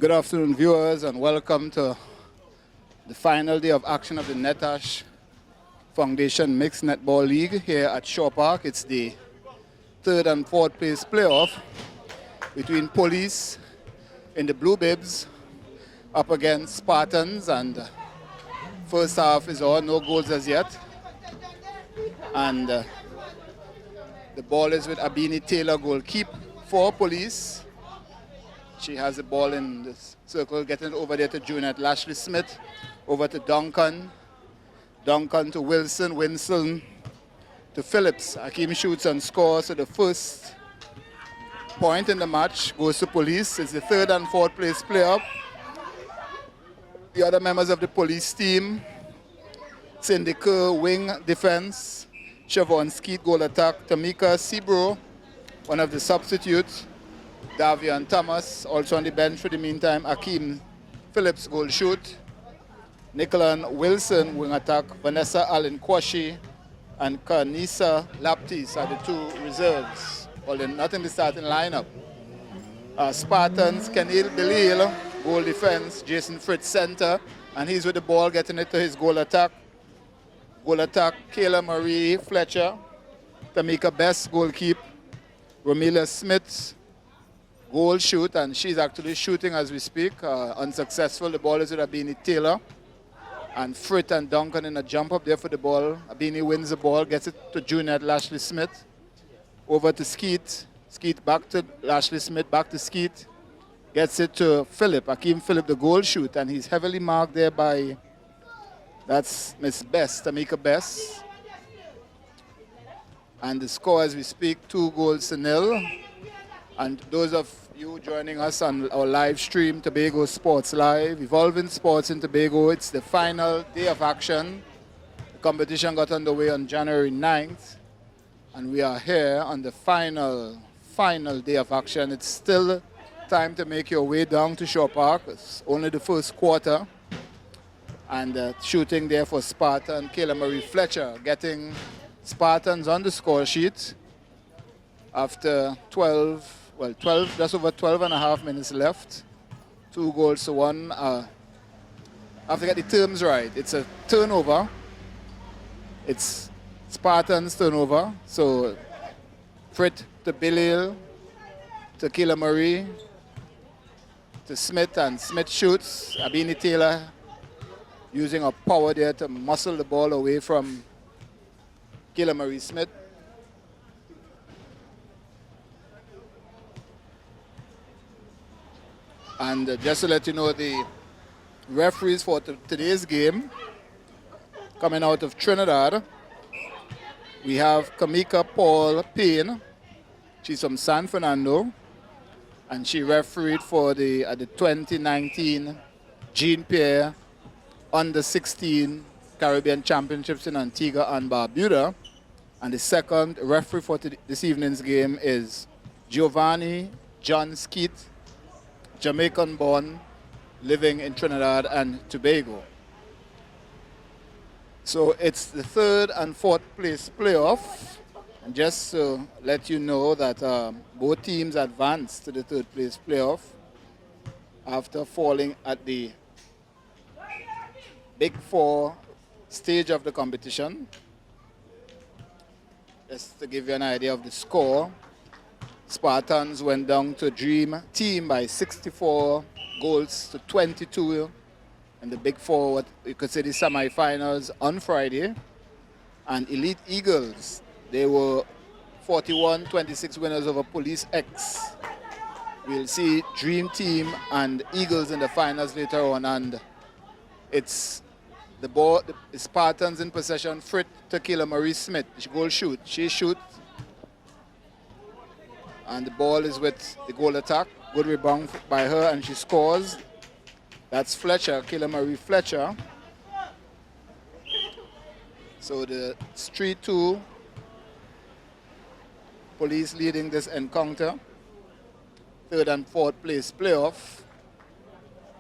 Good afternoon, viewers, and welcome to the final day of action of the Netash Foundation Mixed Netball League here at Shaw Park. It's the third and fourth place playoff between Police in the Blue Bibs up against Spartans, and first half is all, no goals as yet. And the ball is with Abini Taylor, goalkeep for Police. She has the ball in the circle, getting it over there to Junette Lashley Smith, over to Duncan. Duncan to Wilson, Winston to Phillips. Hakeem shoots and scores, so the first point in the match goes to Police. It's the third and fourth place playoff. The other members of the Police team: Cindy Kerr, wing defense; Siobhan Skeet, goal attack; Tamika Sebro, one of the substitutes; Davian Thomas, also on the bench for the meantime; Hakeem Phillips, goal shoot; Nicolan Wilson, wing attack; Vanessa Allen Kwashi and Kanisa Laptis are the two reserves. Well, they're not in the starting lineup. Spartans, Kenil Belil, goal defense; Jason Fritz, center, and he's with the ball, getting it to his goal attack. Goal attack, Kayla Marie Fletcher; Tamika Best, goalkeep; Romelia Smith, goal shoot, and she's actually shooting as we speak, unsuccessful. The ball is with Abini Taylor. And Frit and Duncan in a jump up there for the ball. Abini wins the ball, gets it to Junette Lashley Smith. Over to Skeet. Skeet back to Lashley Smith, back to Skeet. Gets it to Phillip, Hakeem Phillip, the goal shoot, and he's heavily marked there by, that's Miss Best, Tamika Best. And the score as we speak, 2-0. And those of you joining us on our live stream, Tobago Sports Live, Evolving Sports in Tobago, it's the final day of action. The competition got underway on January 9th, and we are here on the final day of action. It's still time to make your way down to Shaw Park. It's only the first quarter. And shooting there for Spartan, Kayla Marie Fletcher, getting Spartans on the score sheet after 12, just over 12 and a half minutes left. 2-1. I have to get the terms right. It's a turnover. It's Spartans turnover. So Frit to Bilil, to Kayla Marie, to Smith, and Smith shoots. Abini Taylor using her power there to muscle the ball away from Kayla Marie Smith. And just to let you know, the referees for today's game, coming out of Trinidad, we have Kamika Paul Payne. She's from San Fernando, and she refereed for the 2019 Jean Pierre Under-16 Caribbean Championships in Antigua and Barbuda. And the second referee for this evening's game is Giovanni John Skeet, Jamaican-born, living in Trinidad and Tobago. So it's the third and fourth place playoff. And just to let you know that both teams advanced to the third place playoff after falling at the Big Four stage of the competition. Just to give you an idea of the score, Spartans went down to Dream Team by 64 goals to 22 in the Big Four, what you could say the semi-finals on Friday. And Elite Eagles, they were 41-26 winners over Police X. We'll see Dream Team and Eagles in the finals later on, and it's the ball, the Spartans in possession. Frit to Kayla Marie Smith, goal shoot. She shoots, and the ball is with the goal attack. Good rebound by her, and she scores. That's Fletcher, Kayla Marie Fletcher. So the 3-2, Police leading this encounter. Third and fourth place playoff.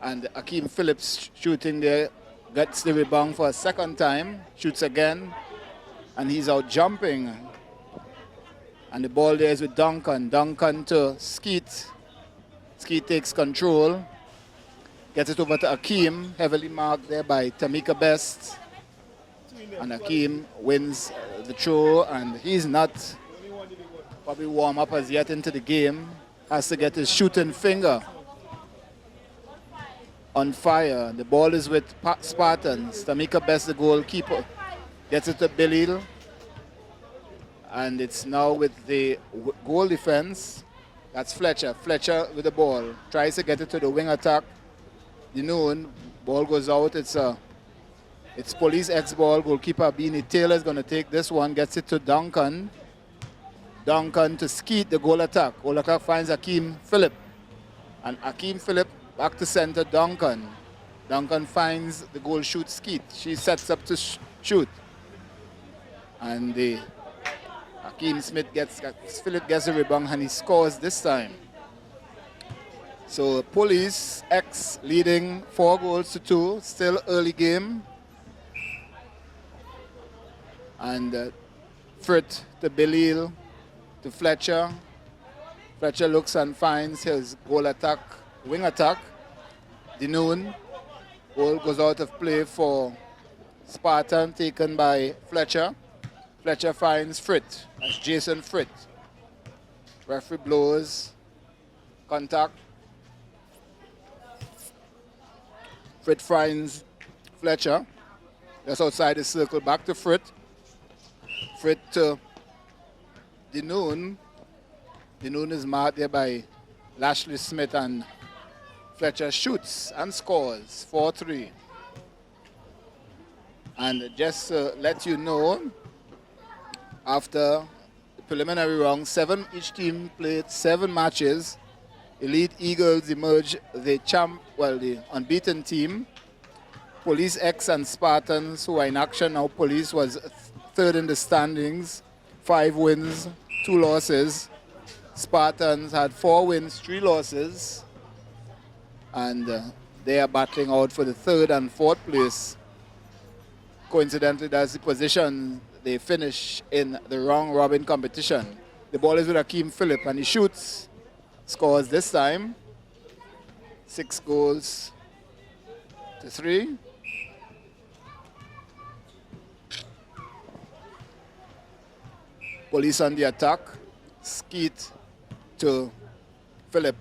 And Hakeem Phillips shooting there, gets the rebound for a second time, shoots again, and he's out jumping. And the ball there is with Duncan. Duncan to Skeet. Skeet takes control. Gets it over to Akeem, heavily marked there by Tamika Best. And Akeem wins the throw, and he's not probably warm up as yet into the game. Has to get his shooting finger on fire. The ball is with Spartans. Tamika Best, the goalkeeper, gets it to Bilil. And it's now with the goal defense. That's Fletcher. Fletcher with the ball. Tries to get it to the wing attack. Dinoon, ball goes out. It's Police X ball. Goalkeeper Beanie Taylor is going to take this one. Gets it to Duncan. Duncan to Skeet, the goal attack. Goal attack finds Akeem Phillip. And Akeem Phillip back to center, Duncan. Duncan finds the goal shoot Skeet. She sets up to shoot. And Akeem Phillip gets a rebound and he scores this time. So Police X leading 4-2, still early game. And Frit to Belil to Fletcher. Fletcher looks and finds his goal attack, wing attack. Dinoon. Ball goes out of play for Spartan, taken by Fletcher. Fletcher finds Frit. That's Jason Frit. Referee blows. Contact. Frit finds Fletcher. Just outside the circle. Back to Frit. Frit to Dinoon. Dinoon is marked there by Lashley Smith, and Fletcher shoots and scores 4-3. And just to let you know, after the preliminary round, each team played 7 matches. Elite Eagles emerged the unbeaten team. Police X and Spartans, who are in action now. Police was third in the standings, 5 wins, 2 losses. Spartans had 4 wins, 3 losses. And they are battling out for the 3rd and 4th place. Coincidentally, that's the position they finish in the round robin competition. The ball is with Akeem Phillip, and he shoots, scores this time. 6-3. Police on the attack. Skeet to Phillip.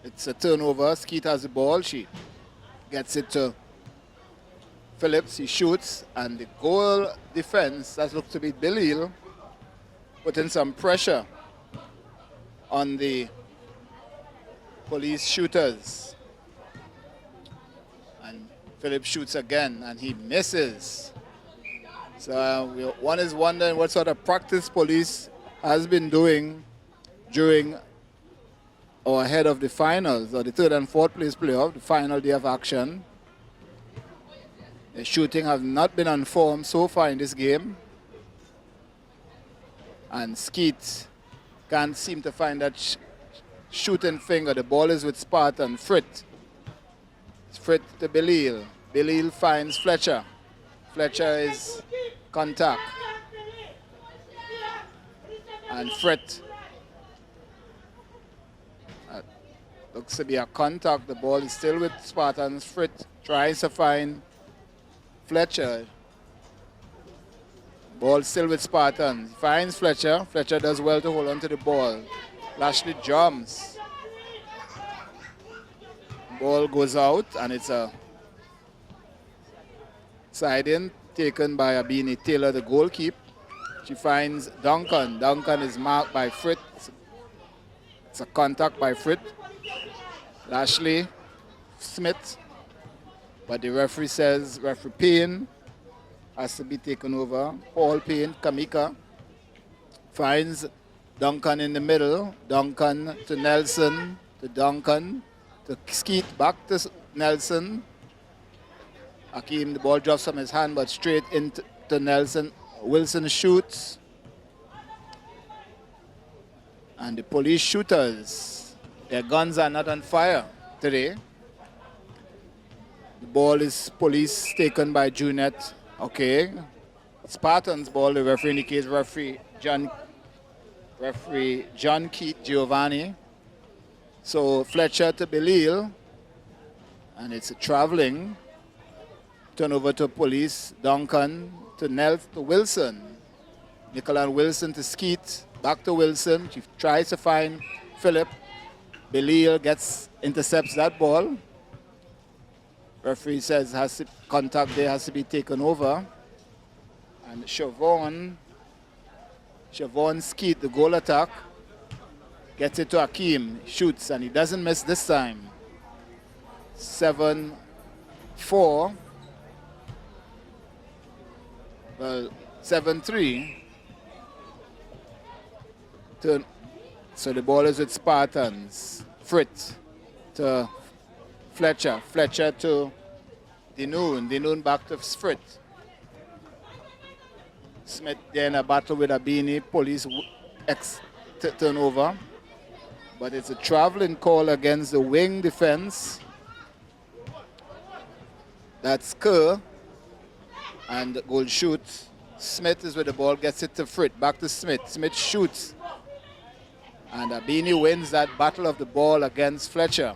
It's a turnover. Skeet has the ball. She gets it to Phillips. He shoots, and the goal defense, that looks to be Belil, putting some pressure on the Police shooters. And Phillips shoots again, and he misses. So one is wondering what sort of practice Police has been doing during or ahead of the finals, or the 3rd and 4th place playoff, the final day of action. The shooting has not been on form so far in this game. And Skeet can't seem to find that shooting finger. The ball is with Spartan. Frit. Frit to Belil. Belil finds Fletcher. Fletcher is contact. And Frit. Looks to be a contact. The ball is still with Spartans. Frit tries to find Fletcher. Ball still with Spartans. Finds Fletcher. Fletcher does well to hold on to the ball. Lashley jumps. Ball goes out, and it's a side-in taken by Abini Taylor, the goalkeeper. She finds Duncan. Duncan is marked by Frit. It's a contact by Frit. Lashley Smith. But the referee says referee Payne has to be taken over. Paul Payne, Kamika, finds Duncan in the middle. Duncan to Nelson, to Duncan, to Skeet, back to Nelson. Akeem, the ball drops from his hand, but straight into Nelson. Wilson shoots. And the Police shooters, their guns are not on fire today. The ball is Police taken by Junette. Okay. Spartans ball, the referee indicates referee John Keith Giovanni. So Fletcher to Belil. And it's traveling. Turnover to police. Duncan to to Wilson. Nicola Wilson to Skeet. Back to Wilson. She tries to find Philip. Belial intercepts that ball. Referee says contact there has to be taken over. And Siobhan Skeet, the goal attack, gets it to Hakeem, shoots, and he doesn't miss this time. 7-4. Well, 7-3. So the ball is with Spartans. Fritz to Fletcher. Fletcher to Dinoon. Dinoon back to Fritz. Smith then a battle with Abini. Police turnover. But it's a traveling call against the wing defense. That's Kerr. And the goal shoot. Smith is with the ball, gets it to Fritz. Back to Smith. Smith shoots. And Abini wins that battle of the ball against Fletcher.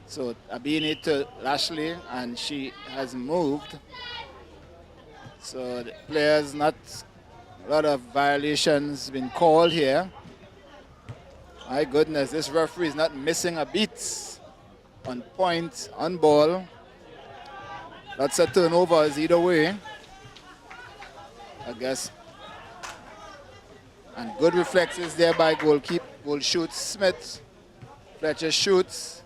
So Abini to Lashley, and she has moved. So the players, not a lot of violations been called here. My goodness, this referee is not missing a beat. On point, on ball. Lots of turnovers either way, I guess. And good reflexes there by goalkeeper. Goal shoots Smith. Fletcher shoots.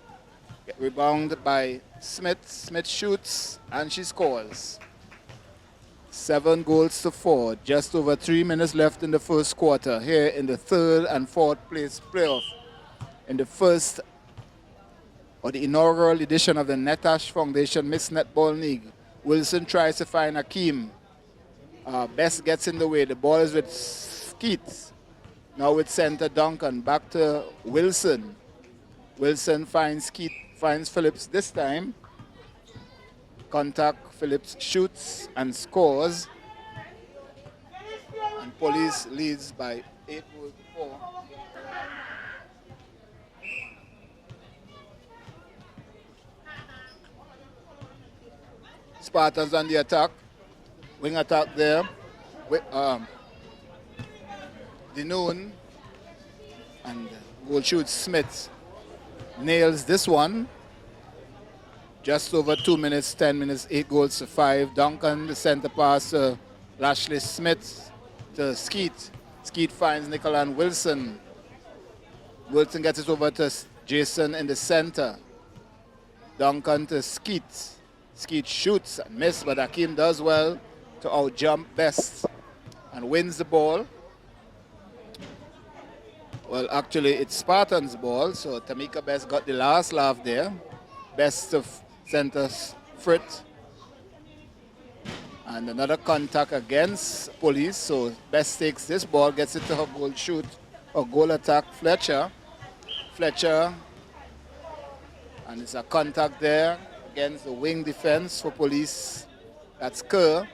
Get rebounded by Smith. Smith shoots and she scores. 7-4. Just over 3 minutes left in the first quarter here in the third and fourth place playoff. In the first or the inaugural edition of the Netash Foundation Mixed Netball League. Wilson tries to find Hakeem. Best gets in the way. The ball is with Skeet. Now with center Duncan. Back to Wilson. Wilson finds Skeet, finds Phillips this time. Contact, Phillips shoots and scores. And police leads by 8-4. Spartans on the attack. Wing attack there. Dinoon and goal shoots Smith. Nails this one. Just over 2 minutes, 10 minutes, 8-5. Duncan, the center pass to Lashley Smith to Skeet. Skeet finds Nicola and Wilson. Wilson gets it over to Jason in the center. Duncan to Skeet. Skeet shoots and misses, but Hakeem does well to out-jump Best and wins the ball. Well, actually, it's Spartans' ball, so Tamika Best got the last laugh there. Best of centers Fritz. And another contact against police, so Best takes this ball, gets it to her goal shoot, or goal attack, Fletcher. Fletcher, and it's a contact there against the wing defense for police. That's Kerr,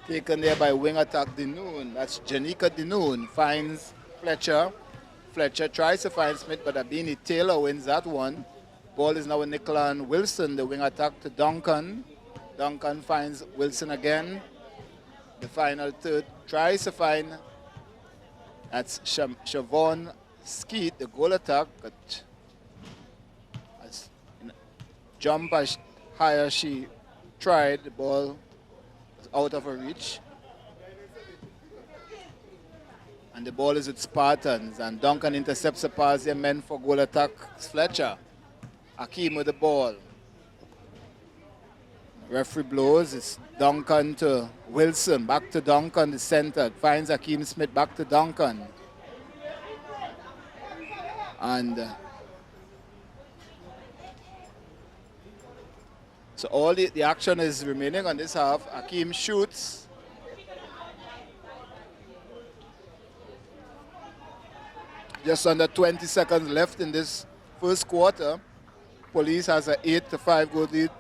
taken there by wing attack Dinoon. That's Janika Dinoon, finds Fletcher. Fletcher tries to find Smith, but Abini Taylor wins that one. Ball is now with Nicola and Wilson, the wing attack to Duncan. Duncan finds Wilson again. The final third tries to find, that's Siobhan Skeet, the goal attack, but as jump as high as she tried, the ball was out of her reach. And the ball is with Spartans, and Duncan intercepts a pass there meant for goal attack. Fletcher. Hakeem with the ball. Referee blows. It's Duncan to Wilson. Back to Duncan, the center. Finds Hakeem Smith. Back to Duncan. And so all the action is remaining on this half. Hakeem shoots. Just under 20 seconds left in this first quarter. Police has an 8-5 goal lead.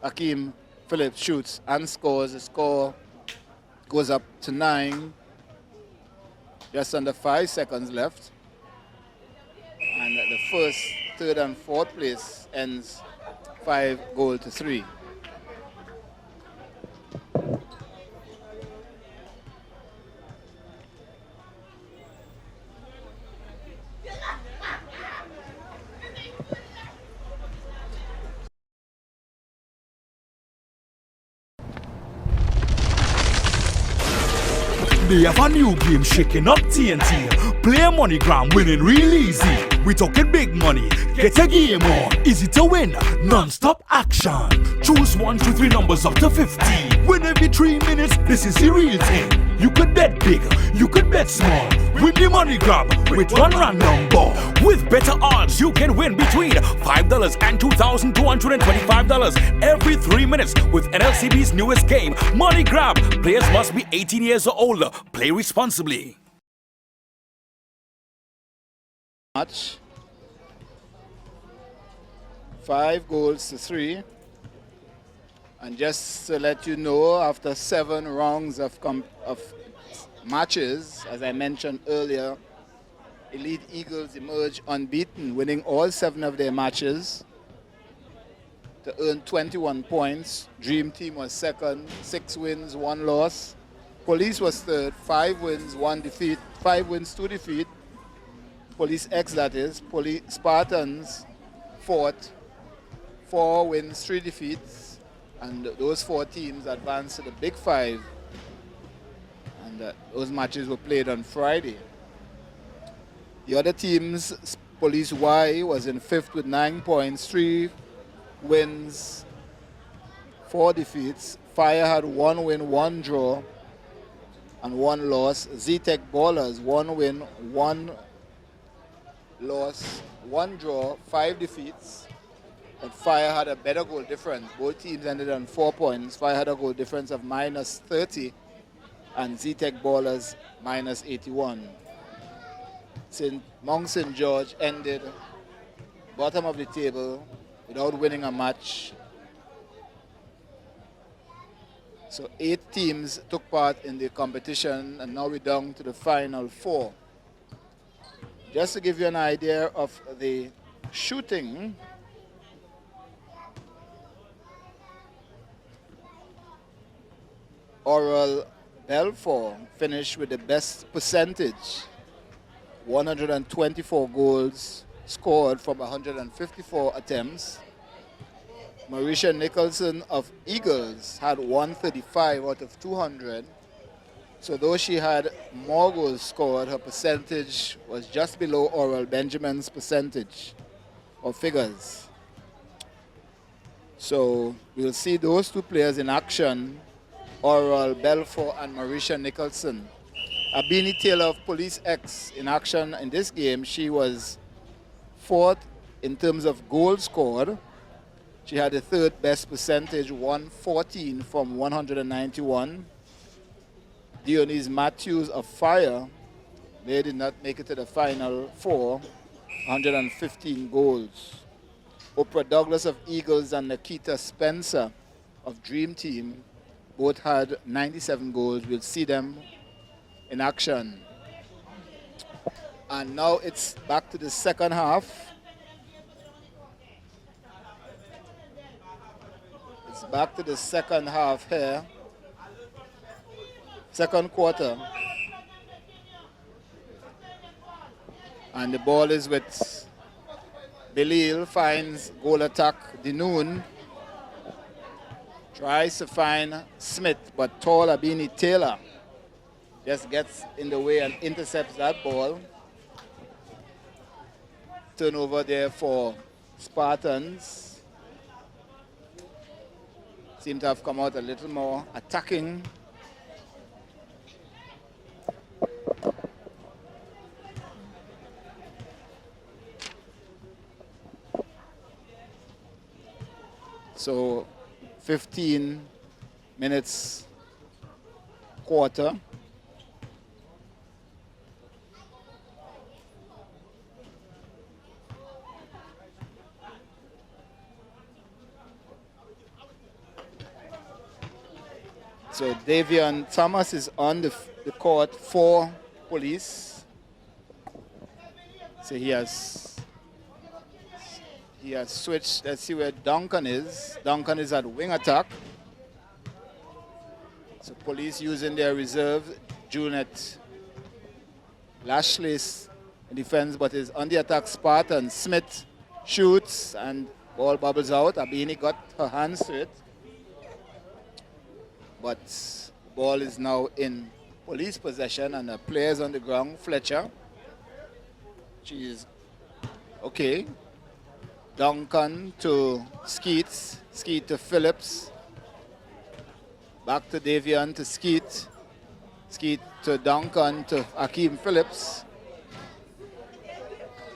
Hakeem Phillips shoots and scores. The score goes up to 9. Just under 5 seconds left. And the first, third, and fourth place ends 5-3. They have a new game shaking up TNT. Play MoneyGram, winning real easy. We talking big money, get a game on. Easy to win, non-stop action. Choose 1, 2, 3 numbers up to 50. Win every 3 minutes, this is the real thing. You could bet big, you could bet small. Win the MoneyGram with one random ball. With better odds, you can win between $5 and $2,225 every 3 minutes with NLCB's newest game, MoneyGram. Players must be 18 years or older. Play responsibly. Match 5-3. And just to let you know, after 7 rounds of matches, as I mentioned earlier, Elite Eagles emerged unbeaten, winning all 7 of their matches to earn 21 points. Dream Team was second, 6 wins, 1 loss. Police was third, 5 wins, 1 defeat, 5 wins, 2 defeat. Police X, that is. Police Spartans fourth, 4 wins, 3 defeats. And those 4 teams advanced to the Big 5. And those matches were played on Friday. The other teams, Police Y was in 5th with 9 points, 3 wins, 4 defeats. Fire had 1 win, 1 draw, and 1 loss. Z-Tech Ballers, 1 win, 1 loss, 1 draw, 5 defeats. But Fire had a better goal difference. Both teams ended on 4 points. Fire had a goal difference of -30, and Z-Tech Ballers -81. Mount St. George ended bottom of the table without winning a match. So 8 teams took part in the competition, and now we're down to the final 4. Just to give you an idea of the shooting, Oral Belfort finished with the best percentage, 124 goals scored from 154 attempts. Marisha Nicholson of Eagles had 135 out of 200. So though she had more goals scored, her percentage was just below Oral Benjamin's percentage or figures. So we'll see those 2 players in action, Oral Belfort and Marisha Nicholson. Abini Taylor of Police X in action in this game. She was 4th in terms of goals scored. She had the 3rd best percentage, 114 from 191. Dionys Matthews of Fire, they did not make it to the final 4, 115 goals. Oprah Douglas of Eagles and Nikita Spencer of Dream Team both had 97 goals. We'll see them in action. And now it's back to the second half. It's back to the second half here. Second quarter. And the ball is with Belil, finds goal attack Dinoon. Tries to find Smith, but tall Abini Taylor just gets in the way and intercepts that ball. Turnover there for Spartans. Seem to have come out a little more attacking. So 15 minutes quarter. So Davian Thomas is on the court for Police. So he He has switched. Let's see where Duncan is. Duncan is at wing attack. So Police using their reserve. Junet Lashley's in defense, but is on the attack. Spartan Smith shoots and ball bubbles out. Abini got her hands to it. But the ball is now in Police possession and the players on the ground. Fletcher. She is okay. Duncan to Skeet. Skeet to Phillips. Back to Davian to Skeet. Skeet to Duncan to Akeem Phillips.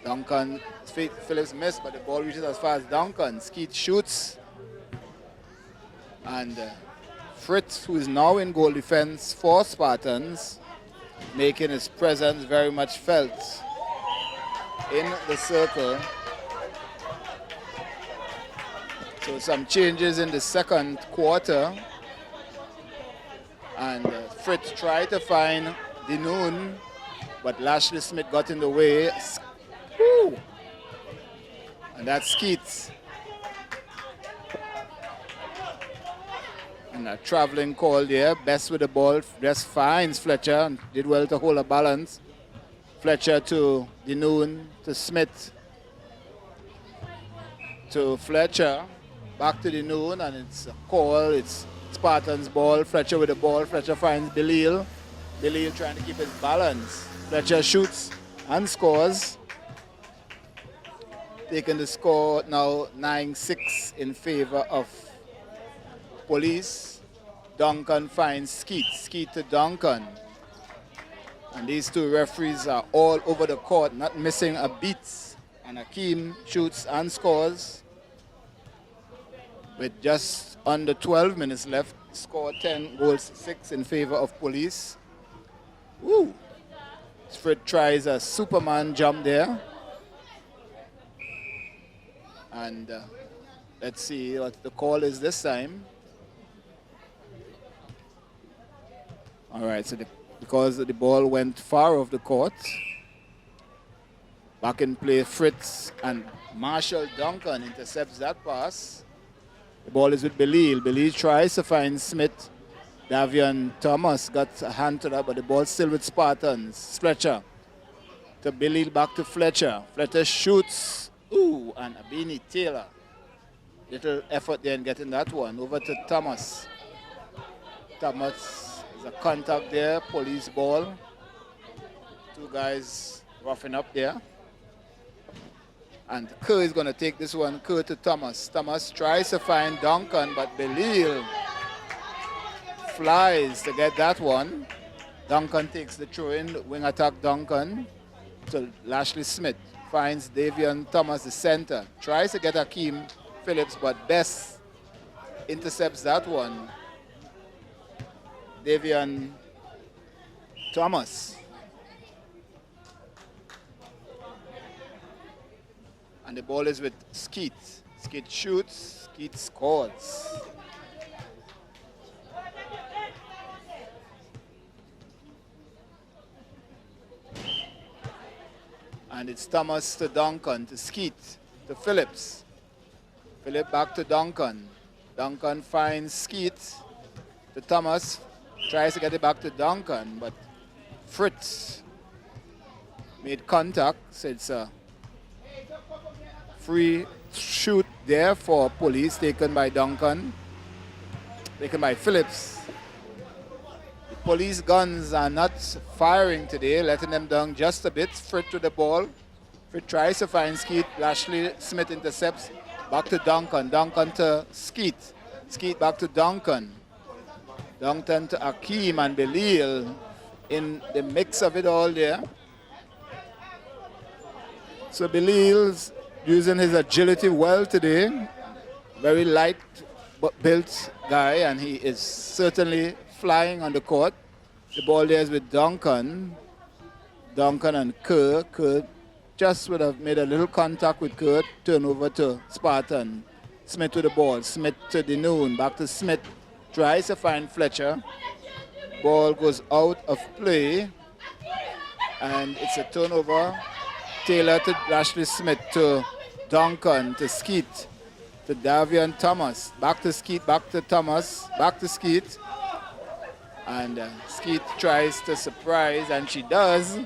Duncan, Phillips missed, but the ball reaches as far as Duncan. Skeet shoots. And Fritz, who is now in goal defense for Spartans, making his presence very much felt in the circle. So some changes in the second quarter. And Fritz tried to find Dinoon, but Lashley Smith got in the way. Woo! And that's Skeet. And a traveling call there. Best with the ball. Best finds Fletcher and did well to hold a balance. Fletcher to Dinoon to Smith. To Fletcher. Back to Dinoon, and it's a call. It's Spartans ball. Fletcher with the ball. Fletcher finds Belil. Belil trying to keep his balance. Fletcher shoots and scores. Taking the score now 9-6 in favor of Police. Duncan finds Skeet. Skeet to Duncan. And these two referees are all over the court, not missing a beat. And Akeem shoots and scores. With just under 12 minutes left, score 10 goals 6 in favor of Police. Woo! Fred tries a Superman jump there. And let's see what the call is this time. All right, so because the ball went far off the court. Back in play, Fritz and Marshall Duncan intercepts that pass. The ball is with Belil. Belil tries to find Smith. Davian Thomas got a hand to that, but the ball's still with Spartans. Fletcher to Belil, back to Fletcher. Fletcher shoots. Ooh, and Abini Taylor. Little effort there in getting that one. Over to Thomas. Thomas, there's a contact there. Police ball. Two guys roughing up there. And Kerr is going to take this one. Kerr to Thomas. Thomas tries to find Duncan, but Belil flies to get that one. Duncan takes the throw-in. Wing attack Duncan to Lashley Smith. Finds Davian Thomas, the center. Tries to get Akeem Phillips, but Best intercepts that one. Davian Thomas. And the ball is with Skeet. Skeet shoots, Skeet scores. And it's Thomas to Duncan, to Skeet, to Phillips. Phillips back to Duncan. Duncan finds Skeet to Thomas. Tries to get it back to Duncan, but Fritz made contact, so it's a free shoot there for Police, taken by Duncan, taken by Phillips. The Police guns are not firing today, letting them down just a bit. Fritz with the ball. Fritz tries to find Skeet. Lashley Smith intercepts. Back to Duncan. Duncan to Skeet. Skeet back to Duncan. Duncan to Akeem and Belil in the mix of it all there. So Belil's using his agility well today. Very light built guy, and he is certainly flying on the court. The ball there is with Duncan. Duncan and Kerr. Kerr just would have made a little contact with Kerr. Turn over to Spartan. Smith with the ball. Smith to Dinoon. Back to Smith. Tries to find Fletcher. Ball goes out of play. And it's a turnover. Taylor to Ashley Smith to Duncan to Skeet, to Davian Thomas. Back to Skeet, back to Thomas, back to Skeet. And Skeet tries to surprise, and she does.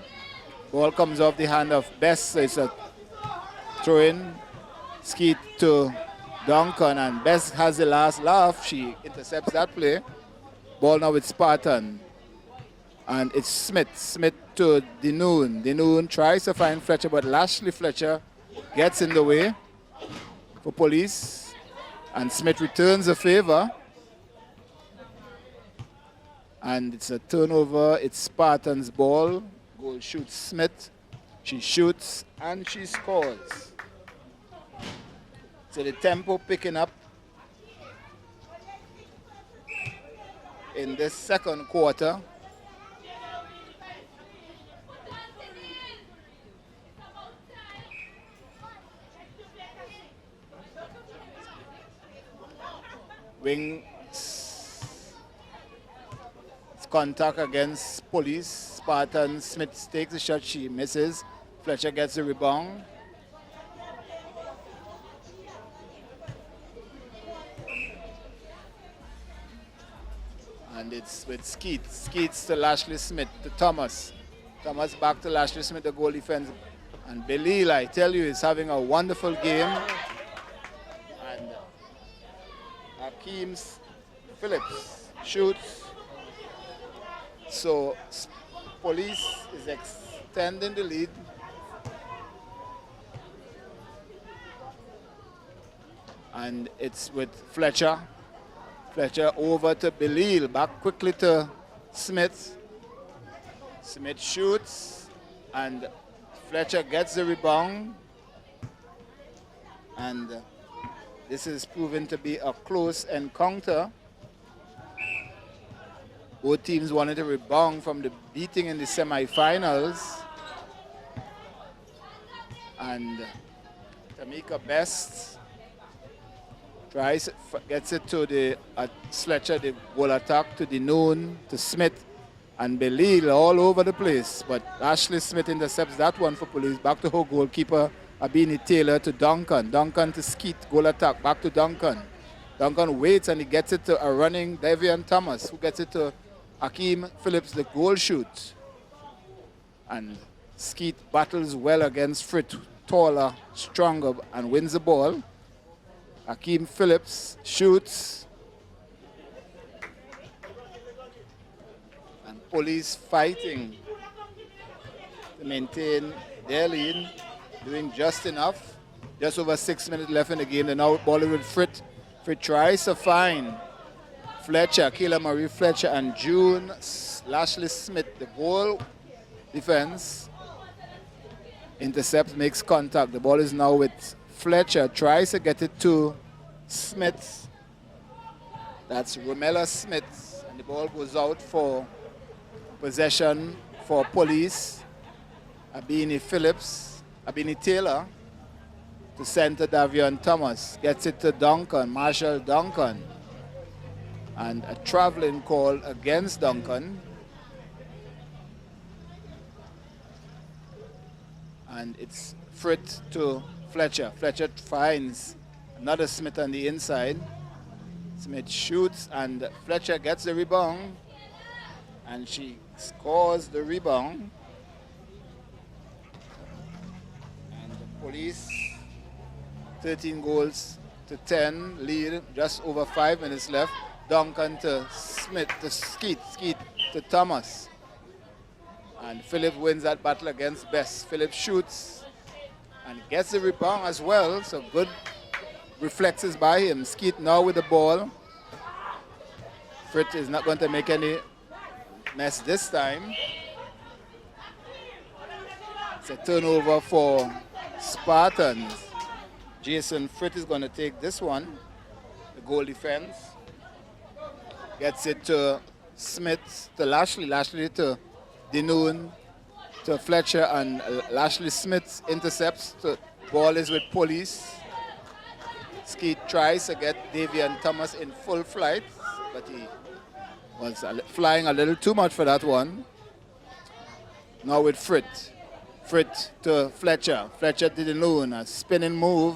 Ball comes off the hand of Bess, so it's a throw-in. Skeet to Duncan, and Bess has the last laugh. She intercepts that play. Ball now with Spartan. And it's Smith. Smith to Denoon. Denoon tries to find Fletcher, but Lashley Fletcher gets in the way for Police. And Smith returns the favor. And it's a turnover. It's Spartan's ball. Goal shoots Smith. She shoots and she scores. So the tempo picking up in this second quarter. Wings contact against Police. Spartan Smith takes the shot, she misses. Fletcher gets the rebound. And it's with Skeet. Skeet's to Lashley Smith, to Thomas. Thomas back to Lashley Smith, the goal defense. And Belil, I tell you, is having a wonderful game. And Hakeem Phillips shoots. So Police is extending the lead. And it's with Fletcher. Fletcher over to Belil, back quickly to Smith. Smith shoots, and Fletcher gets the rebound. And this is proven to be a close encounter. Both teams wanted to rebound from the beating in the semifinals. And Tamika Best gets it to the Fletcher, the goal attack to Denoon, to Smith, and Belil all over the place. But Ashley Smith intercepts that one for Police. Back to her goalkeeper, Abini Taylor, to Duncan. Duncan to Skeet, goal attack, back to Duncan. Duncan waits and he gets it to a running Davian Thomas, who gets it to Hakeem Phillips, the goal shoot. And Skeet battles well against Frit, taller, stronger, and wins the ball. Hakeem Phillips shoots. And Police fighting to maintain their lead, doing just enough. Just over 6 minutes left in the game. They're now balling with Frit. Frit tries to find Fletcher, Kayla Marie Fletcher, and June Lashley Smith, the goal defense. Intercepts, makes contact. The ball is now with Fletcher, tries to get it to Smith. That's Romella Smith. And the ball goes out for possession for Police. Abini Taylor to center Davion Thomas. Gets it to Duncan, Marshall Duncan. And a traveling call against Duncan. And it's Frit to Fletcher. Fletcher finds another Smith on the inside. Smith shoots and Fletcher gets the rebound. And she scores the rebound. And the Police, 13 goals to 10 lead, just over 5 minutes left. Duncan to Smith, to Skeet to Thomas. And Philip wins that battle against Best. Philip shoots and gets the rebound as well. So good reflexes by him. Skeet now with the ball. Frit is not going to make any mess this time. It's a turnover for Spartans. Jason Frit is going to take this one. The goal defense. Gets it to Smith, to Lashley. Lashley to Denoon, to Fletcher, and Lashley Smith intercepts. Ball is with Police. Skeet tries to get Davian Thomas in full flight, but he was flying a little too much for that one. Now with Frit. Frit to Fletcher. Fletcher to the noon. A spinning move.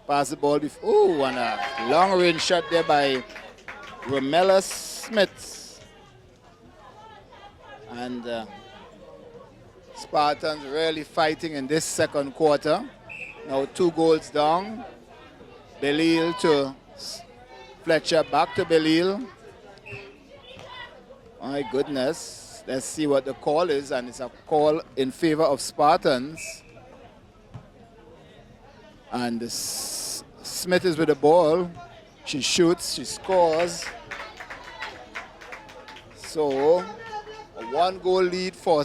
Pass the ball before. Ooh, and a long range shot there by Romella Smith. And Spartans really fighting in this second quarter. Now 2 goals down. Belil to Fletcher, back to Belil. My goodness. Let's see what the call is, and it's a call in favor of Spartans. And Smith is with the ball. She shoots, she scores. So, a 1-goal lead for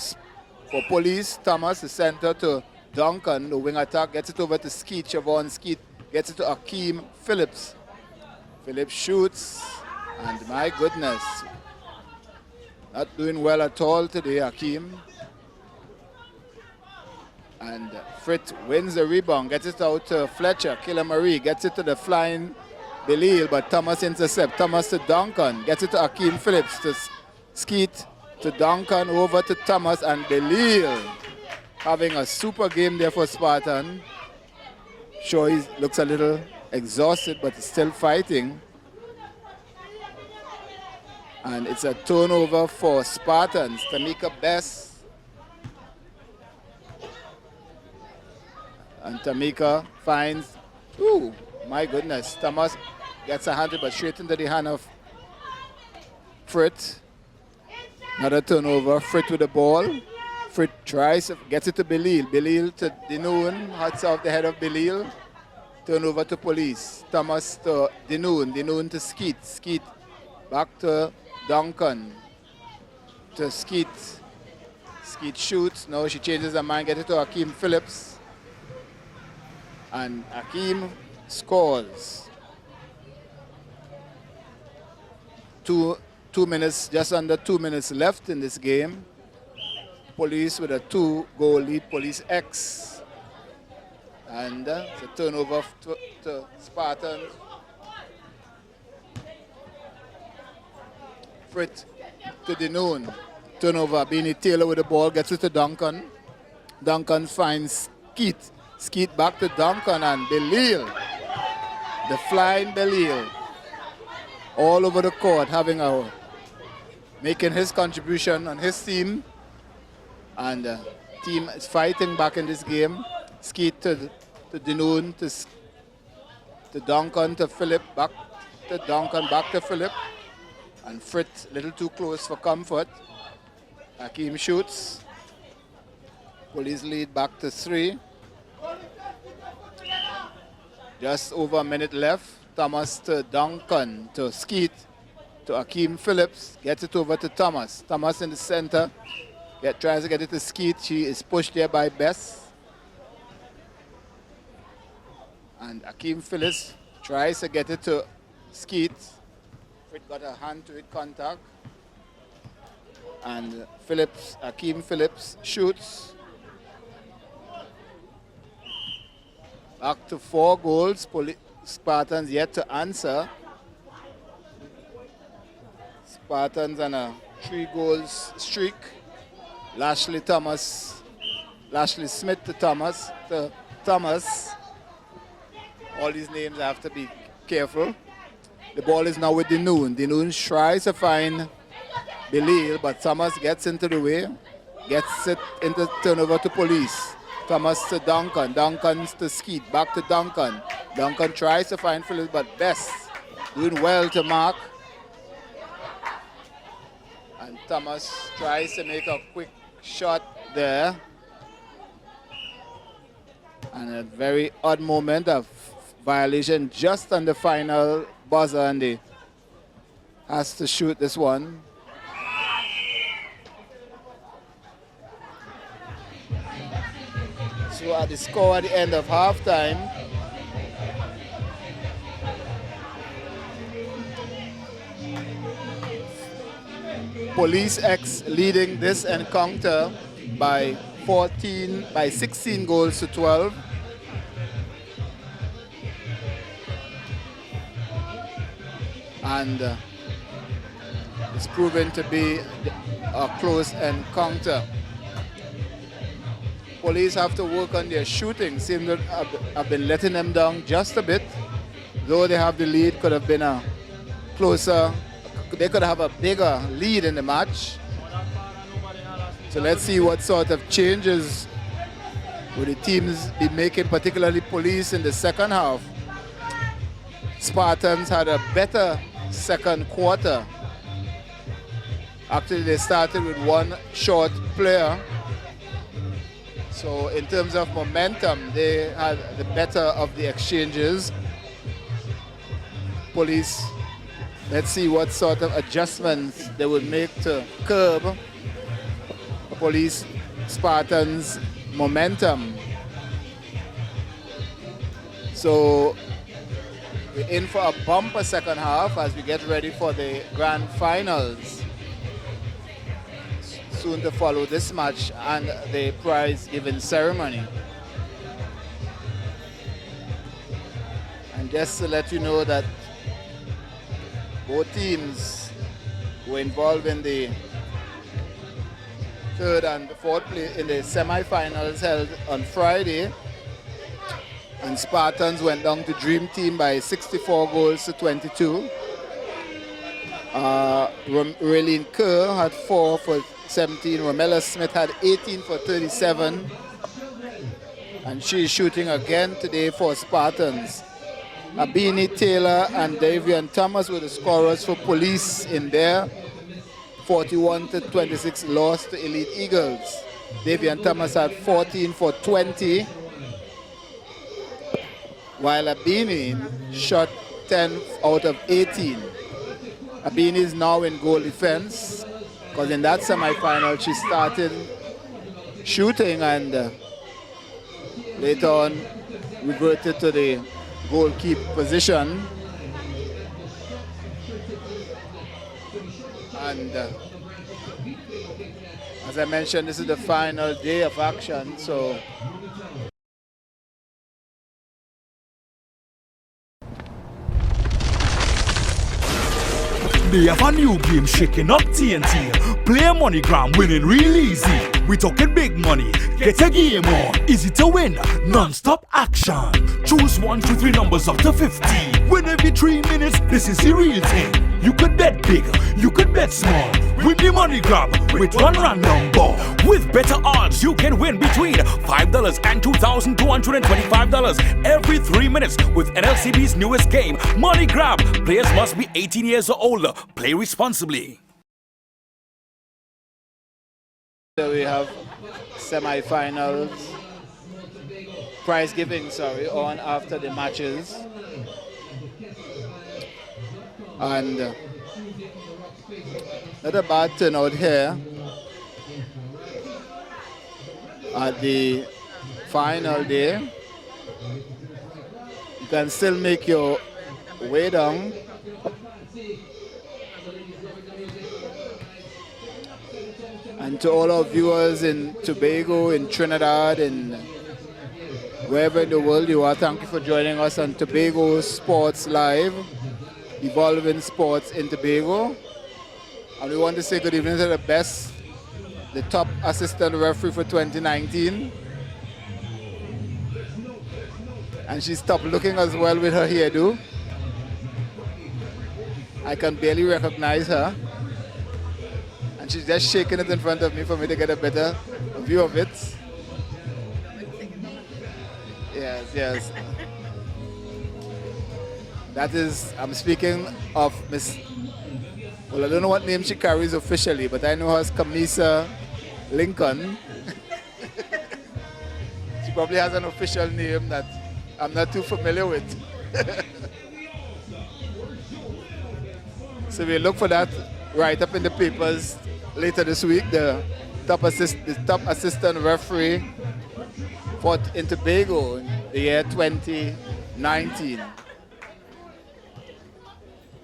Police. Thomas, the center, to Duncan. The wing attack gets it over to Skeet. Siobhan Skeet gets it to Akeem Phillips. Phillips shoots, and my goodness, not doing well at all today, Akeem. And Frit wins the rebound, gets it out to Fletcher. Killer Marie gets it to the flying Belil, but Thomas intercepts. Thomas to Duncan, gets it to Akeem Phillips, to Skeet, to Duncan, over to Thomas, and Belil having a super game there for Spartan. Sure, he looks a little exhausted, but he's still fighting. And it's a turnover for Spartans. Tamika Best. And Tamika finds, ooh, my goodness. Thomas gets a handle, but straight into the hand of Frit. Another turnover. Frit with the ball. Frit tries, gets it to Belil. Belil to Dinoon, huts off the head of Belil. Turnover to Police. Thomas to Dinoon. Dinoon to Skeet. Skeet back to Duncan. To Skeet. Skeet shoots. No, she changes her mind. Gets it to Akeem Phillips. And Akeem scores. 2 minutes, just under 2 minutes left in this game. Police with a 2-goal lead. Police X. And it's a turnover to Spartan. Frit to the noon. Turnover. Beanie Taylor with the ball. Gets it to Duncan. Duncan finds Skeet. Skeet back to Duncan, and Belil. The flying Belil. All over the court, making his contribution on his team. And the team is fighting back in this game. Skeet to Dinoon, to Duncan, to Philip, back to Duncan, back to Philip. And Frit, a little too close for comfort. Akeem shoots. Police lead back to 3. Just over a minute left. Thomas to Duncan, to Skeet, to Akeem Phillips. Gets it over to Thomas. Thomas in the center. Tries to get it to Skeet. She is pushed there by Bess. And Akeem Phillips tries to get it to Skeet. Frit got a hand to it, contact. And Akeem Phillips shoots. Back to 4 goals. Spartans yet to answer. Spartans on a 3-goals streak. Lashley Smith to Thomas. All these names have to be careful. The ball is now with Dinoon. Dinoon tries to find Belil, but Thomas gets into the way. Gets it into turnover to Police. Thomas to Duncan. Duncan to Skeet. Back to Duncan. Duncan tries to find Phillips, but Best doing well to mark. And Thomas tries to make a quick shot there. And a very odd moment of violation just on the final buzzer, and he has to shoot this one. So at the score at the end of halftime, Police X leading this encounter by 16 goals to 12. And it's proven to be a close encounter. Police have to work on their shooting. Seems to have been letting them down just a bit. Though they have the lead, could have been a closer. They could have a bigger lead in the match. So let's see what sort of changes will the teams be making, particularly Police in the second half. Spartans had a better second quarter. Actually, they started with one short player. So in terms of momentum, they had the better of the exchanges. Police, let's see what sort of adjustments they would make to curb Police Spartans' momentum. So we're in for a bumper second half as we get ready for the grand finals. Soon to follow this match and the prize giving ceremony. And just to let you know that both teams were involved in the third and fourth place in the semi-finals held on Friday. And Spartans went down to Dream Team by 64 goals to 22. Raylene Kerr had 4 for 17. Romella Smith had 18 for 37. And she's shooting again today for Spartans. Abini Taylor and Davian Thomas were the scorers for Police in their 41 to 26 loss to Elite Eagles. Davian Thomas had 14 for 20, while Abini shot 10 out of 18. Abini is now in goal defense because in that semi-final she started shooting and later on reverted to the goalkeeper position. And as I mentioned, this is the final day of action, so They have a new game shaking up TNT. Play MoneyGram, winning real easy. We talking big money. Get a game on. Easy to win. Non-stop action. Choose 1, 2, 3 numbers up to 50. Win every 3 minutes. This is the real thing. You could bet big. You could bet small. Win the MoneyGram with one random ball. With better odds, you can win between $5 and $2,225 every 3 minutes with NLCB's newest game, MoneyGram. Players must be 18 years or older. Play responsibly. So we have semi-finals, prize giving, on after the matches. And not a bad turnout here at the final day. You can still make your way down. And to all our viewers in Tobago, in Trinidad, and wherever in the world you are, thank you for joining us on Tobago Sports Live, Evolving Sports in Tobago. And we want to say good evening to the top assistant referee for 2019. And she stopped looking as well with her hairdo. I can barely recognize her. And she's just shaking it in front of me for me to get a better view of it. Yes. That is, I'm speaking of Miss, well, I don't know what name she carries officially, but I know her as Camisa Lincoln. She probably has an official name that I'm not too familiar with. So we look for that right up in the papers later this week. The top assistant referee for in Tobago in the year 2019.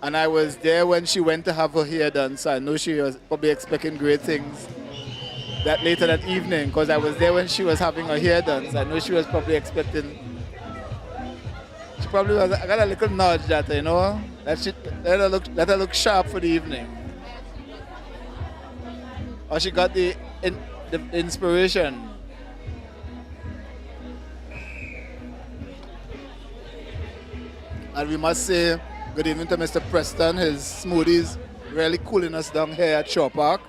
And I was there when she went to have her hair done, so I know she was probably expecting great things later that evening, because I was there when she was having her hair done, so I know she was probably expecting. She probably was. I got a little nudge that, let her look sharp for the evening. Or she got the inspiration. And we must say good evening to Mr. Preston. His smoothies really cooling us down here at Shaw Park.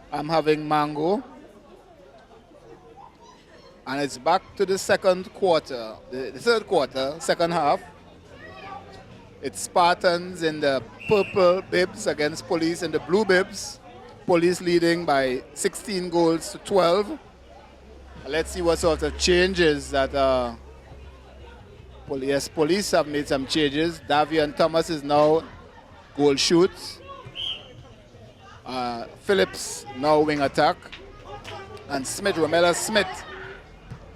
I'm having mango. And it's back to the second quarter, the third quarter, second half. It's Spartans in the purple bibs against Police in the blue bibs. Police leading by 16 goals to 12. Let's see what sort of changes that Police have made some changes. Davian Thomas is now goal shoots. Phillips now wing attack. And Romella Smith.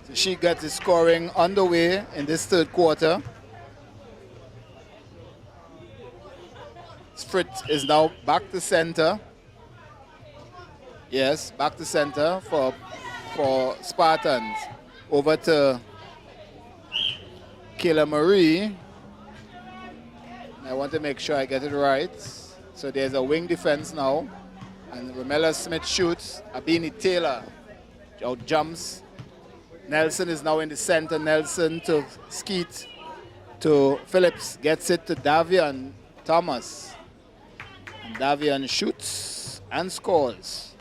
So she gets the scoring underway in this third quarter. Fritz is now back to center. Yes, back to center for Spartans. Over to Kayla Marie. I want to make sure I get it right. So there's a wing defense now. And Romella Smith shoots. Abini Taylor out jumps. Nelson is now in the center. Nelson to Skeet to Phillips. Gets it to Davian Thomas. And Davian shoots and scores.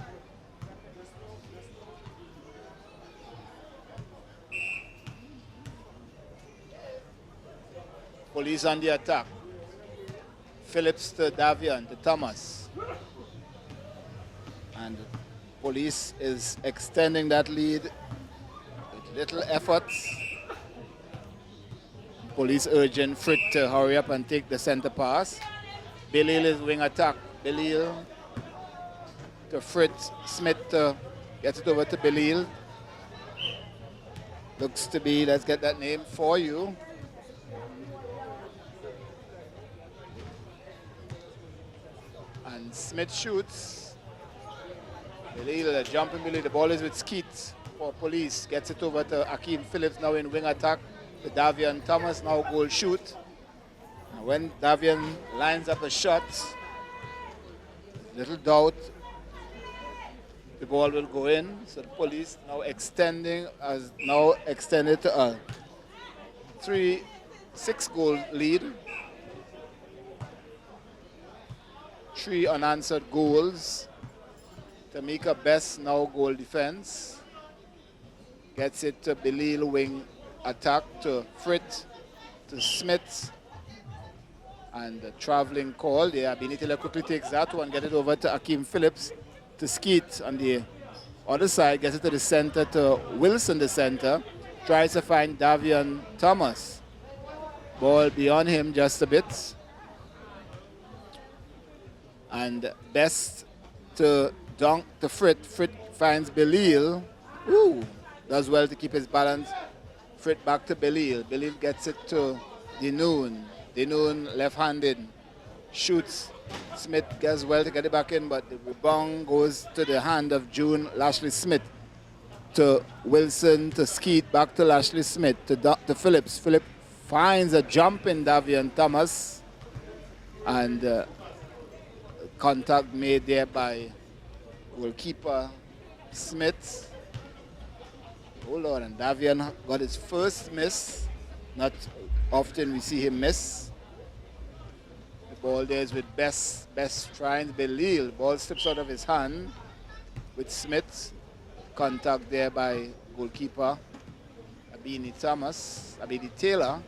Police on the attack. Phillips to Davian to Thomas. And Police is extending that lead with little efforts. Police urging Frit to hurry up and take the center pass. Belil is wing attack. Belil to Fritz. Smith gets it over to Belil. Looks to be, let's get that name for you. And Smith shoots. Belil, jumping Belil. The ball is with Skeet for Police. Gets it over to Akeem Phillips now in wing attack. To Davian Thomas, now goal shoot. And when Davian lines up a shot, little doubt, the ball will go in. So the Police now extended to a 3-6 goal lead. 3 unanswered goals. Tamika Best now goal defense. Gets it to Belil wing attack to Frit, to Smith. And the traveling call there. Benitila quickly takes that one, get it over to Akeem Phillips, to Skeet on the other side, gets it to the center to Wilson, the center. Tries to find Davian Thomas. Ball beyond him just a bit. And Best to dunk to Frit. Frit finds Belil. Ooh, does well to keep his balance. Frit back to Belil. Belil gets it to Denoon. Denoon left-handed. Shoots. Smith does well to get it back in, but the rebound goes to the hand of June Lashley Smith. To Wilson, to Skeet, back to Lashley Smith, to Phillips. Phillips finds a jump in Davian Thomas. And contact made there by goalkeeper Smith. Oh Lord, and Davian got his first miss. Not often we see him miss. The ball there is with Best trying Belil. Ball slips out of his hand with Smith. Contact there by goalkeeper Abini Taylor.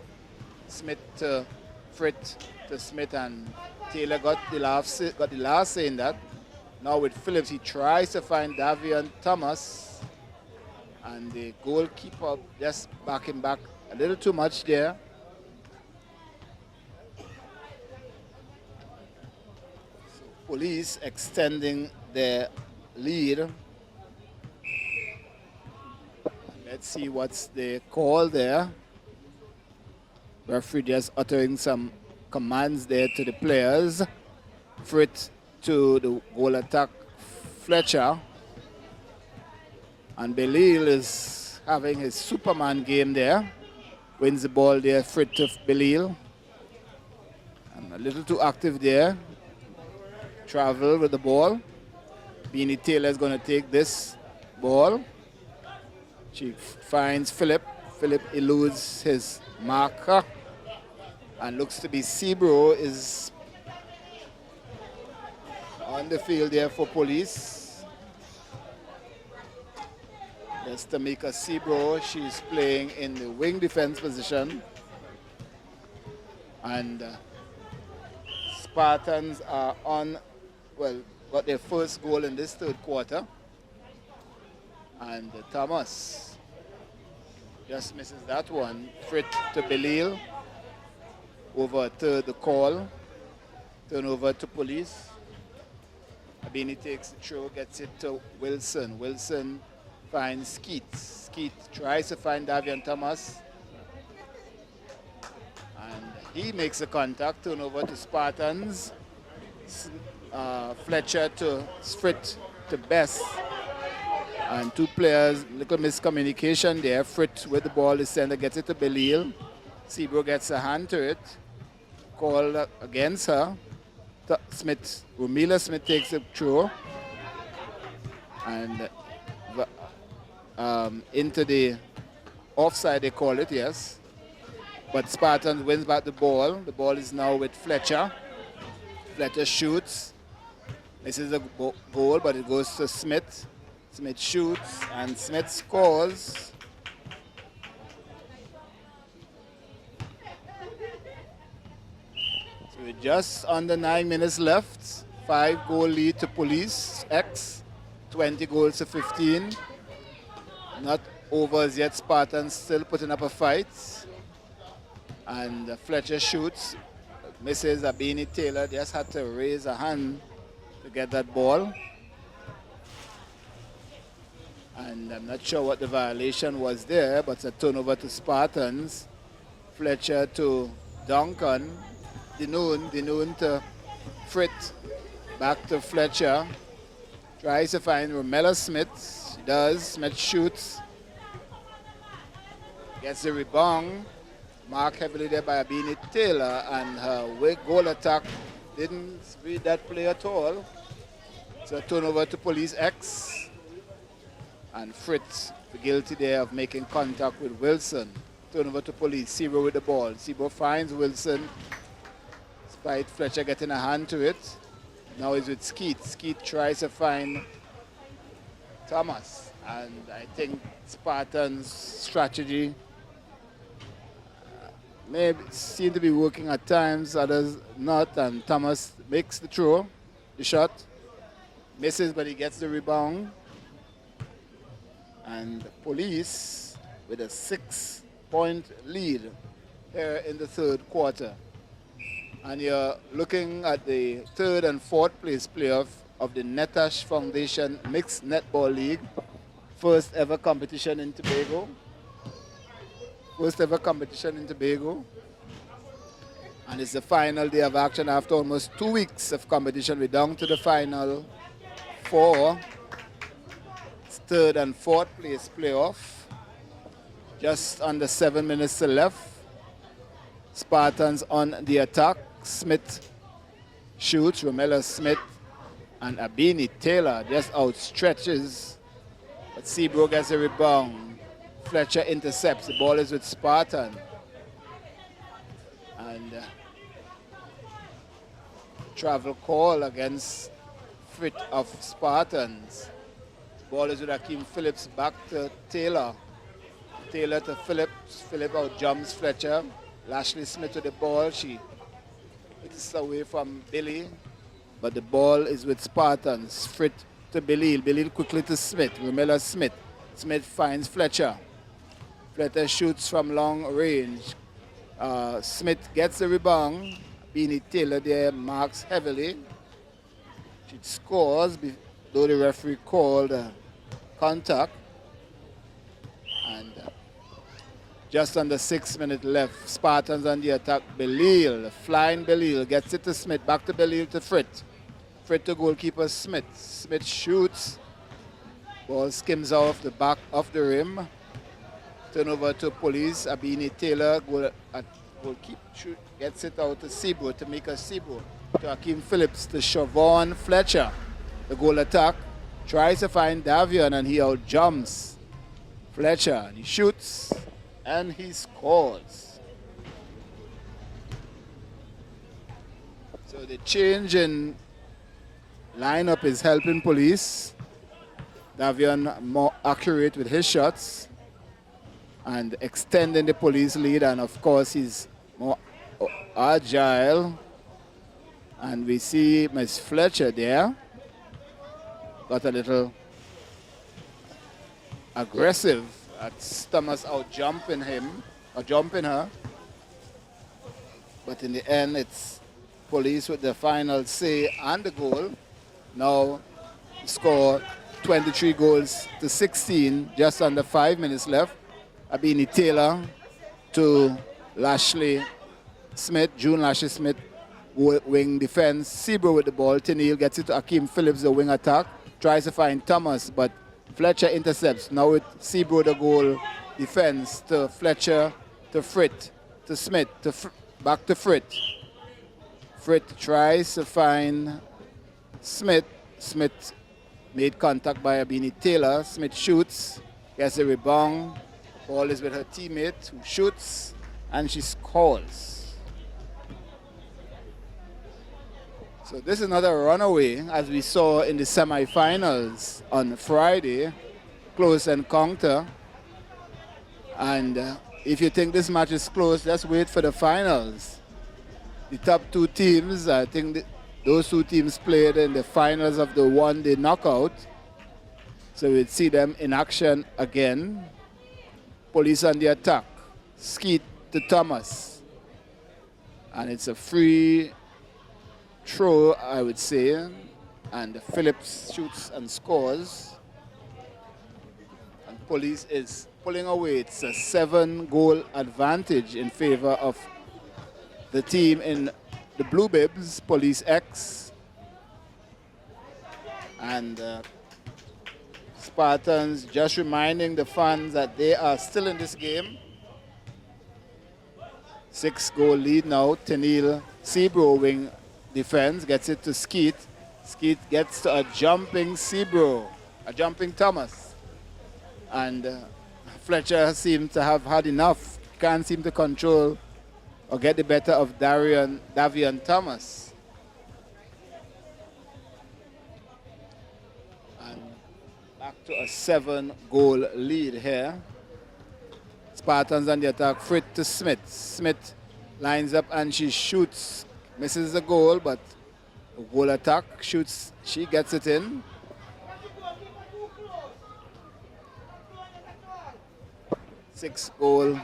Smith to Frit to Smith, and Taylor got the last say in that. Now with Phillips, he tries to find Davian Thomas, and the goalkeeper just backing back a little too much there. So Police extending their lead. Let's see what's the call there. Referee just uttering some commands there to the players. Frit to the goal attack, Fletcher. And Belil is having his Superman game there. Wins the ball there, Frit to Belil. And a little too active there. Travel with the ball. Beanie Taylor is going to take this ball. She finds Philip. Philip eludes his marker. And looks to be Sebro is on the field there for Police. That's Tamika Sebro. She's playing in the wing defense position. And Spartans are on, well, got their first goal in this third quarter. And Thomas just misses that one. Frit to Belil. Over to the call. Turnover to Police. Abini takes the throw, gets it to Wilson. Wilson finds Skeet. Skeet tries to find Davian Thomas. And he makes a contact. Turnover to Spartans. Fletcher to Frit to Best. And two players, little miscommunication there. Frit with the ball, the center gets it to Belil. Sebro gets a hand to it. Call against her. Smith, Rumila Smith takes the throw. And into the offside, they call it, yes. But Spartans wins back the ball. The ball is now with Fletcher. Fletcher shoots. This is a goal, but it goes to Smith. Smith shoots, and Smith scores. So we're just under 9 minutes left. 5-goal lead to Police X. 20 goals to 15. Not over as yet. Spartans still putting up a fight. And Fletcher shoots. Misses. Abini Taylor just had to raise a hand to get that ball. And I'm not sure what the violation was there, but it's a turnover to Spartans. Fletcher to Duncan. Dinoon to Frit. Back to Fletcher. Tries to find Romella Smith. She does. Smith shoots. Gets the rebound. Marked heavily there by Abini Taylor, and her goal attack didn't read that play at all. So turnover to Police X. And Fritz, guilty there of making contact with Wilson. Turnover to Police. Sebro with the ball. Sebro finds Wilson. Despite Fletcher getting a hand to it. Now he's with Skeet. Skeet tries to find Thomas. And I think Spartan's strategy maybe seem to be working at times, others not. And Thomas makes the throw, the shot. Misses, but he gets the rebound. And Police with a 6-point lead here in the third quarter. And you're looking at the third and fourth place playoff of the Netash Foundation Mixed Netball League. First ever competition in Tobago. First ever competition in Tobago. And it's the final day of action after almost 2 weeks of competition. We're down to the final 4. Third and fourth place playoff. Just under 7 minutes to left. Spartans on the attack. Smith shoots. Romella Smith and Abini Taylor just outstretches. But Sebro gets a rebound. Fletcher intercepts. The ball is with Spartan. And travel call against Frit of Spartans. Ball is with Akeem Phillips, back to Taylor. Taylor to Phillips. Phillips out jumps Fletcher. Lashley Smith with the ball. She hits away from Billy. But the ball is with Spartans. Frit to Belil. Belil quickly to Smith. Romella Smith. Smith finds Fletcher. Fletcher shoots from long range. Smith gets the rebound. Beanie Taylor there marks heavily. She scores, though the referee called contact. And just under 6 minutes left. Spartans on the attack. Belil, flying Belil, gets it to Smith. Back to Belil to Frit. Frit to goalkeeper Smith. Smith shoots. Ball skims off the back of the rim. Turnover to Police. Abini Taylor goalkeeper gets it out to Sebro, to make a Sebro. To Akeem Phillips, to Siobhan Fletcher. The goal attack. Tries to find Davian and he out jumps Fletcher. He shoots and he scores. So the change in lineup is helping Police. Davion more accurate with his shots and extending the Police lead, and of course he's more agile. And we see Miss Fletcher there. Got a little aggressive at Thomas out jumping him or jumping her. But in the end, it's Police with the final say and the goal. Now score 23 goals to 16, just under 5 minutes left. Abini Taylor to Lashley Smith, June Lashley Smith, wing defense. Sebro with the ball. Tenille gets it to Akeem Phillips, the wing attack. Tries to find Thomas, but Fletcher intercepts. Now with Sebro the goal defense to Fletcher, to Frit, to Smith, to back to Frit. Frit tries to find Smith. Smith made contact by Abini Taylor. Smith shoots, gets a rebound. Ball is with her teammate who shoots, and she scores. So this is another runaway, as we saw in the semifinals on Friday. Close encounter. And if you think this match is close, just wait for the finals. The top two teams, I think those two teams played in the finals of the one-day knockout. So we'd see them in action again. Police on the attack. Skeet to Thomas. And it's a free throw, I would say. And Phillips shoots and scores. And Police is pulling away. It's a 7-goal advantage in favor of the team in the Blue Bibs, Police X. And Spartans just reminding the fans that they are still in this game. 6-goal lead now. Tenille Sebro wing defense gets it to Skeet. Skeet gets to a jumping Sebro, a jumping Thomas. And Fletcher seems to have had enough. Can't seem to control or get the better of Davion Thomas. And back to a 7-goal lead here. Spartans on the attack. Frit to Smith. Smith lines up and she shoots. Misses the goal, but a goal attack. Shoots. She gets it in. Six goal.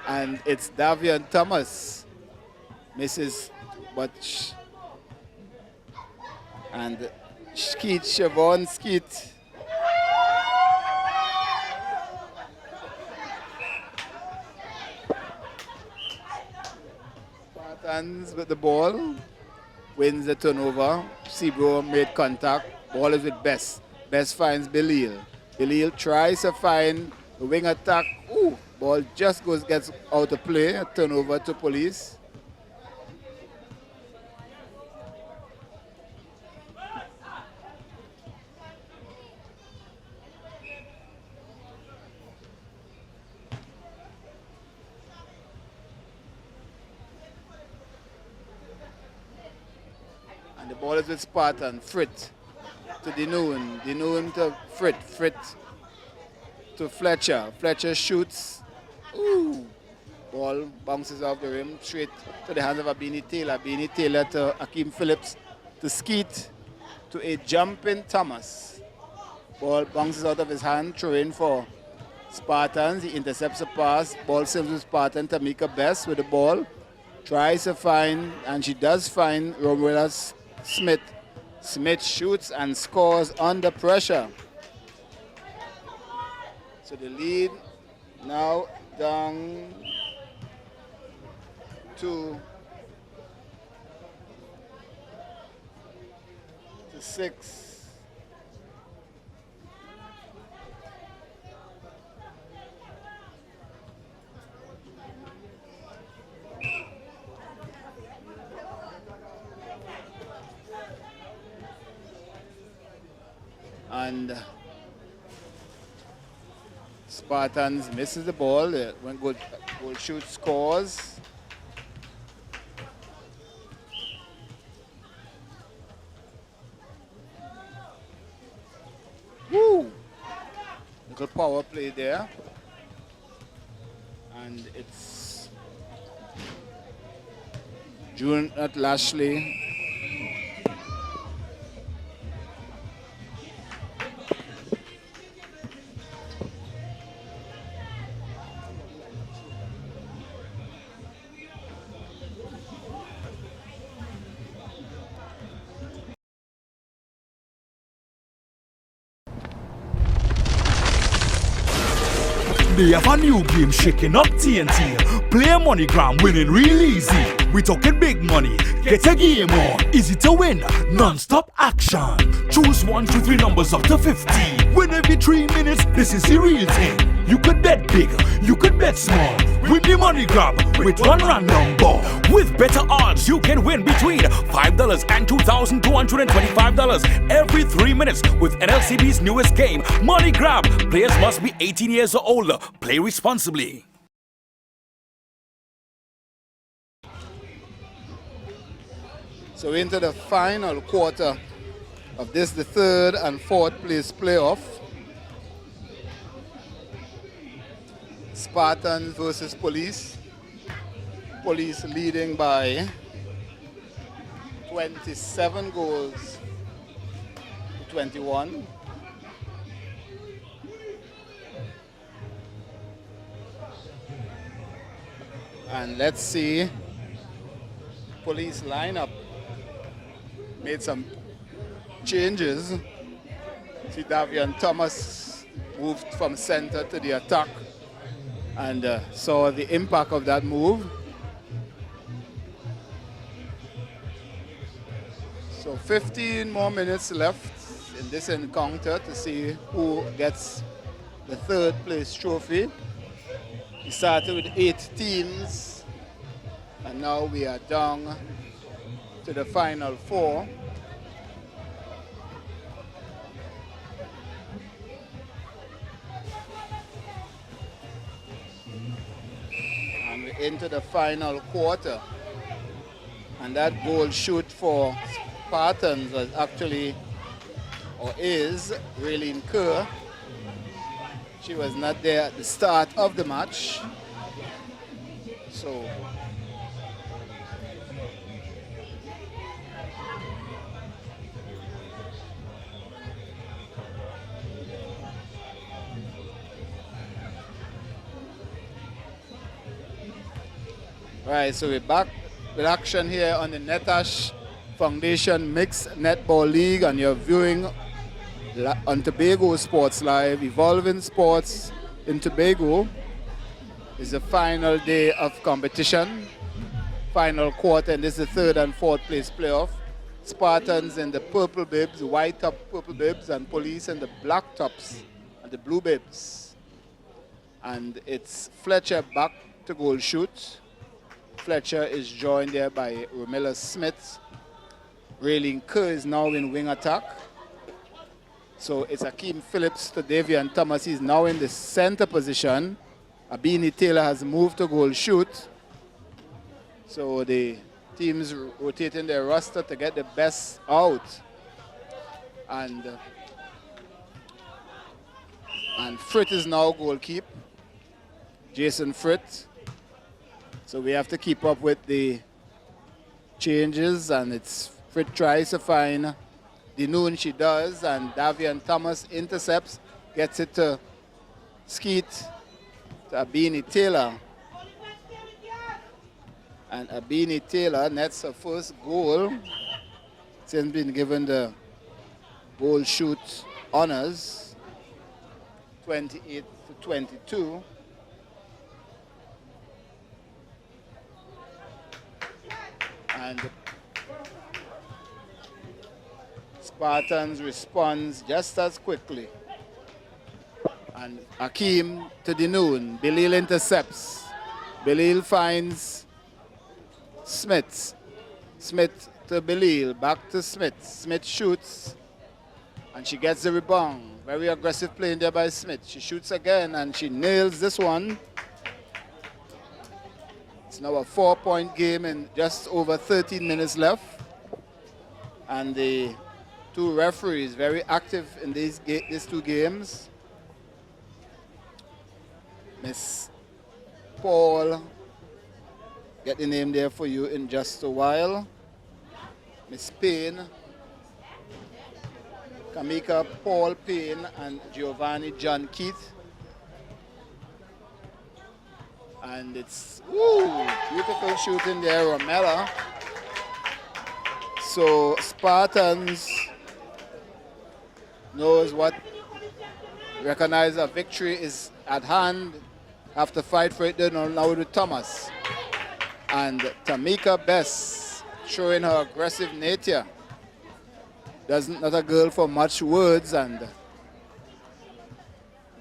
And it's Davion Thomas. Misses, but and Skeet, Siobhan Skeet. Spartans with the ball. Wins the turnover. Sebro made contact. Ball is with Bess. Bess finds Belil. Belil tries to find the wing attack. Ooh, ball just gets out of play. A turnover to Police. And the ball is with Spartan. Frit to Dinoon. Dinoon to Frit. Frit to Fletcher. Fletcher shoots. Ooh. Ball bounces off the rim straight to the hands of Abini Taylor. Abini Taylor to Akeem Phillips. To Skeet. To a jumping Thomas. Ball bounces out of his hand. Throw in for Spartans. He intercepts a pass. Ball sails with Spartan. Tamika Bess with the ball. Tries to find, and she does find, Romuela Smith. Smith shoots and scores under pressure. So the lead now down to 6. And Spartans misses the ball. When goal shoot scores. Woo! Little power play there. And it's June at Lashley. They have a new game shaking up TNT. Play MoneyGram, winning real easy. We talking big money, get a game on. Easy to win, non-stop action. Choose 1, 2, 3 numbers up to 50. Win every 3 minutes, this is the real thing. You could bet big, you could bet small. Win the MoneyGram with one random ball. With better odds, you can win between $5 and $2,225 every 3 minutes with NLCB's newest game, MoneyGram. Players must be 18 years or older. Play responsibly. So into the final quarter of this, the third and fourth place playoff. Spartans versus Police. Police leading by 27 goals to 21. And let's see, Police lineup made some changes. See, Davian Thomas moved from center to the attack and saw the impact of that move. So 15 more minutes left in this encounter to see who gets the third place trophy. We started with 8 teams and now we are down to the final 4. And we're into the final quarter. And that goal shoot for Spartans was actually, or is, Raylene Kerr. She was not there at the start of the match. So right, so we're back with action here on the Netash Foundation Mixed Netball League, and you're viewing on Tobago Sports Live. Evolving sports in Tobago is the final day of competition, final quarter, and this is the third and fourth place playoff. Spartans in the purple bibs, white top purple bibs, and Police in the black tops and the blue bibs. And it's Fletcher back to goal shoot. Fletcher is joined there by Romilla Smith. Raylene Kerr is now in wing attack. So it's Akeem Phillips to Davian Thomas. He's now in the center position. Abini Taylor has moved to goal shoot. So the teams rotating their roster to get the best out. And Frit is now goalkeep. Jason Frit. So we have to keep up with the changes, and it's Frit tries to find the noon, she does, and Davian Thomas intercepts, gets it to Skeet, to Abini Taylor. And Abini Taylor nets her first goal. She's been given the goal shoot honors, 28 to 22. And Spartans responds just as quickly. And Akeem to the noon. Belil intercepts. Belil finds Smith. Smith to Belil. Back to Smith. Smith shoots. And she gets the rebound. Very aggressive play in there by Smith. She shoots again and she nails this one. It's now a 4-point game in just over 13 minutes left. And the two referees very active in these two games. Miss Paul, get the name there for you in just a while. Miss Payne, Kamika Paul Payne and Giovanni John Keith. And it's beautiful shooting there, Romella. So Spartans knows what, recognize a victory is at hand. Have to fight for it now with Thomas. And Tamika Bess showing her aggressive nature. Not a girl for much words, and the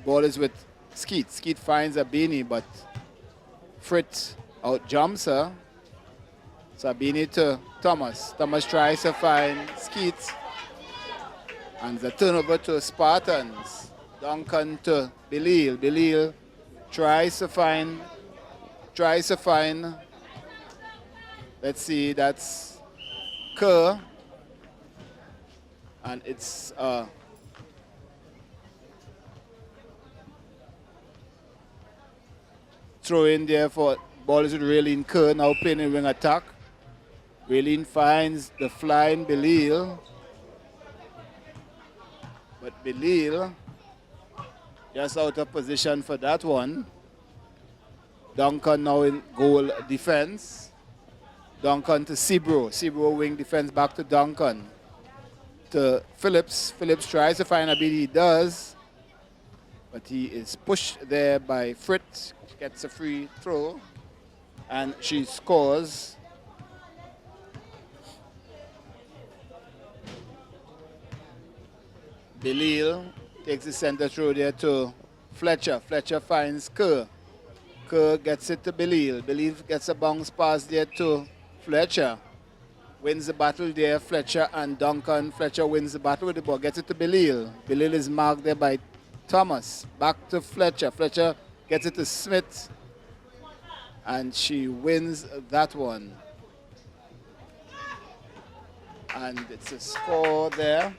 ball is with Skeet. Skeet finds Abini, but Fritz out jumps her. Sabini to Thomas. Thomas tries to find Skeet. And the turnover to Spartans. Duncan to Belil. Belil tries to find, let's see, that's Kerr. And it's throw in there for ball is with Raylene Kerr, now playing in wing attack. Raylene finds the flying Belil. But Belil just out of position for that one. Duncan now in goal defense. Duncan to Sebro. Sebro wing defense back to Duncan. To Phillips. Phillips tries to find Abidi. He does. But he is pushed there by Fritz. She gets a free throw. And she scores. Belil takes the center throw there to Fletcher. Fletcher finds Kerr. Kerr gets it to Belil. Belil gets a bounce pass there to Fletcher. Wins the battle there, Fletcher and Duncan. Fletcher wins the battle with the ball, gets it to Belil. Belil is marked there by Thomas. Back to Fletcher. Fletcher gets it to Smith. And she wins that one. And it's a score there.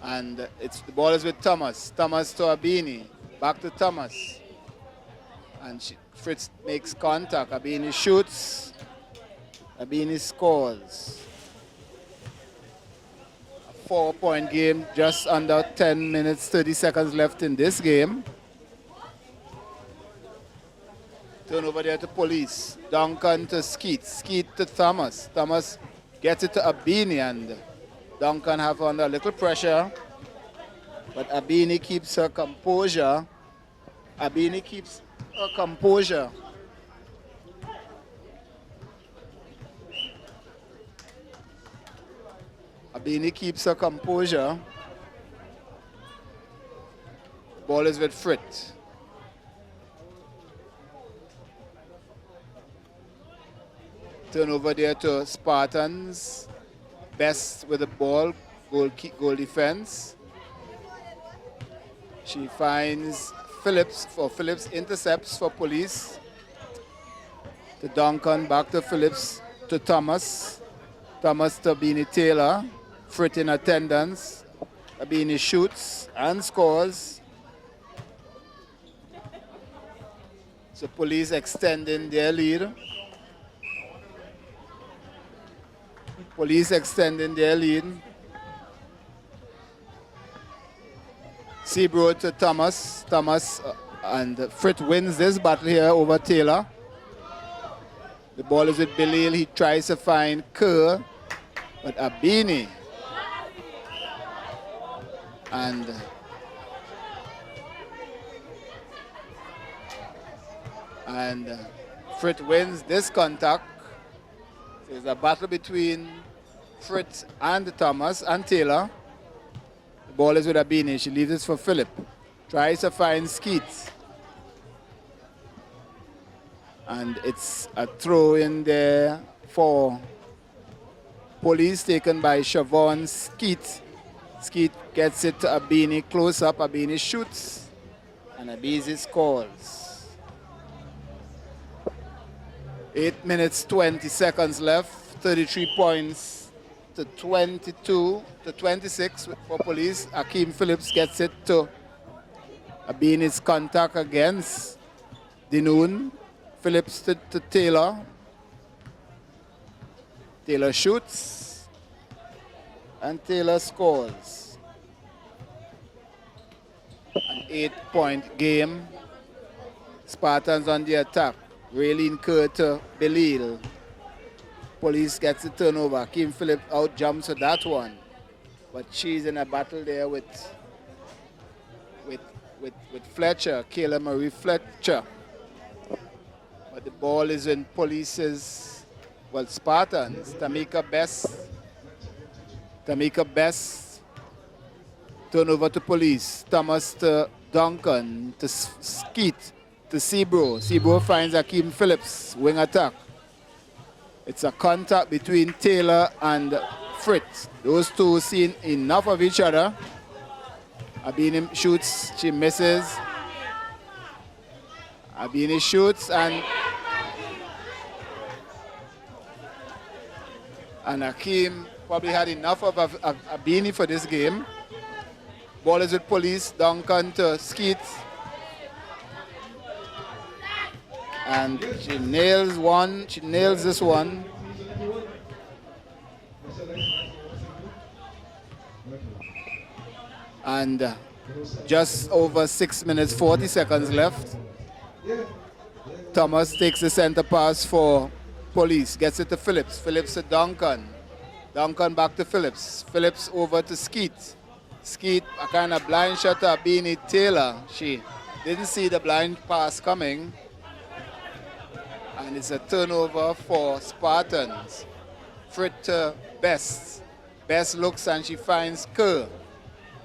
And the ball is with Thomas. Thomas to Abini. Back to Thomas. And Fritz makes contact. Abini shoots. Abini scores. A 4-point game, just under 10 minutes, 30 seconds left in this game. Turn over there to Police. Duncan to Skeet. Skeet to Thomas. Thomas gets it to Abini, and Duncan have under a little pressure. But Abini keeps her composure. Abini keeps her composure. Abini keeps her composure. Ball is with Fritz. Turn over there to Spartans. Best with the ball. Goal defense. She finds Phillips for Phillips, intercepts for Police. To Duncan, back to Phillips, to Thomas. Thomas to Abini Taylor. Fritz in attendance. Abini shoots and scores. So Police extending their lead. Police extending their lead. Sebro to Thomas. Thomas and Fritz wins this battle here over Taylor. The ball is with Belil. He tries to find Kerr, but Abini. And Fritz wins this contact. So it's a battle between Fritz and Thomas and Taylor. The ball is with Abini. She leaves it for Philip. Tries to find Skeet. And it's a throw in there for Police, taken by Siobhan Skeet. Skeet gets it to Abini, close up, Abini shoots, and Abizi scores. 8 minutes, 20 seconds left, 33 points to 22 to 26 for Police. Akeem Phillips gets it to Abini's contact against Dinoon. Phillips to Taylor. Taylor shoots, and Taylor scores. An 8-point game. Spartans on the attack. Raylene Kerr to Belil. Police gets the turnover. Kim Phillips out jumps to that one. But she's in a battle there with Fletcher, Kayla Marie Fletcher. But the ball is in Police's, well, Spartans. Tamika Best. Turnover to Police. Thomas to Duncan to Skeet to Sebro. Sebro finds Akeem Phillips. Wing attack. It's a contact between Taylor and Fritz. Those two seen enough of each other. Abini shoots, she misses. Abini shoots and Akeem probably had enough of Abini for this game. Ball is with Police. Duncan to Skeet. And she nails one. She nails this one. And just over 6 minutes, 40 seconds left. Thomas takes the center pass for Police. Gets it to Phillips. Phillips to Duncan. Duncan back to Phillips. Phillips over to Skeet. Skeet, a kind of blind shot to Abini Taylor. She didn't see the blind pass coming. And it's a turnover for Spartans. Frit to Best. Best looks and she finds Kerr.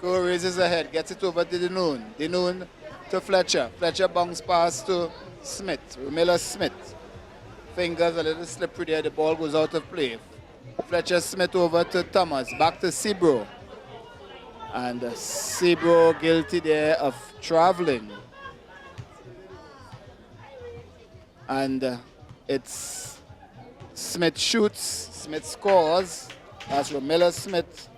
Kerr raises her head, gets it over to Dinoon. Dinoon to Fletcher. Fletcher bounce pass to Smith. Miller Smith. Fingers a little slippery there. The ball goes out of play. Fletcher Smith over to Thomas. Back to Sebro. And Sebro guilty there of traveling. And it's Smith shoots. Smith scores. That's Romilla Smith.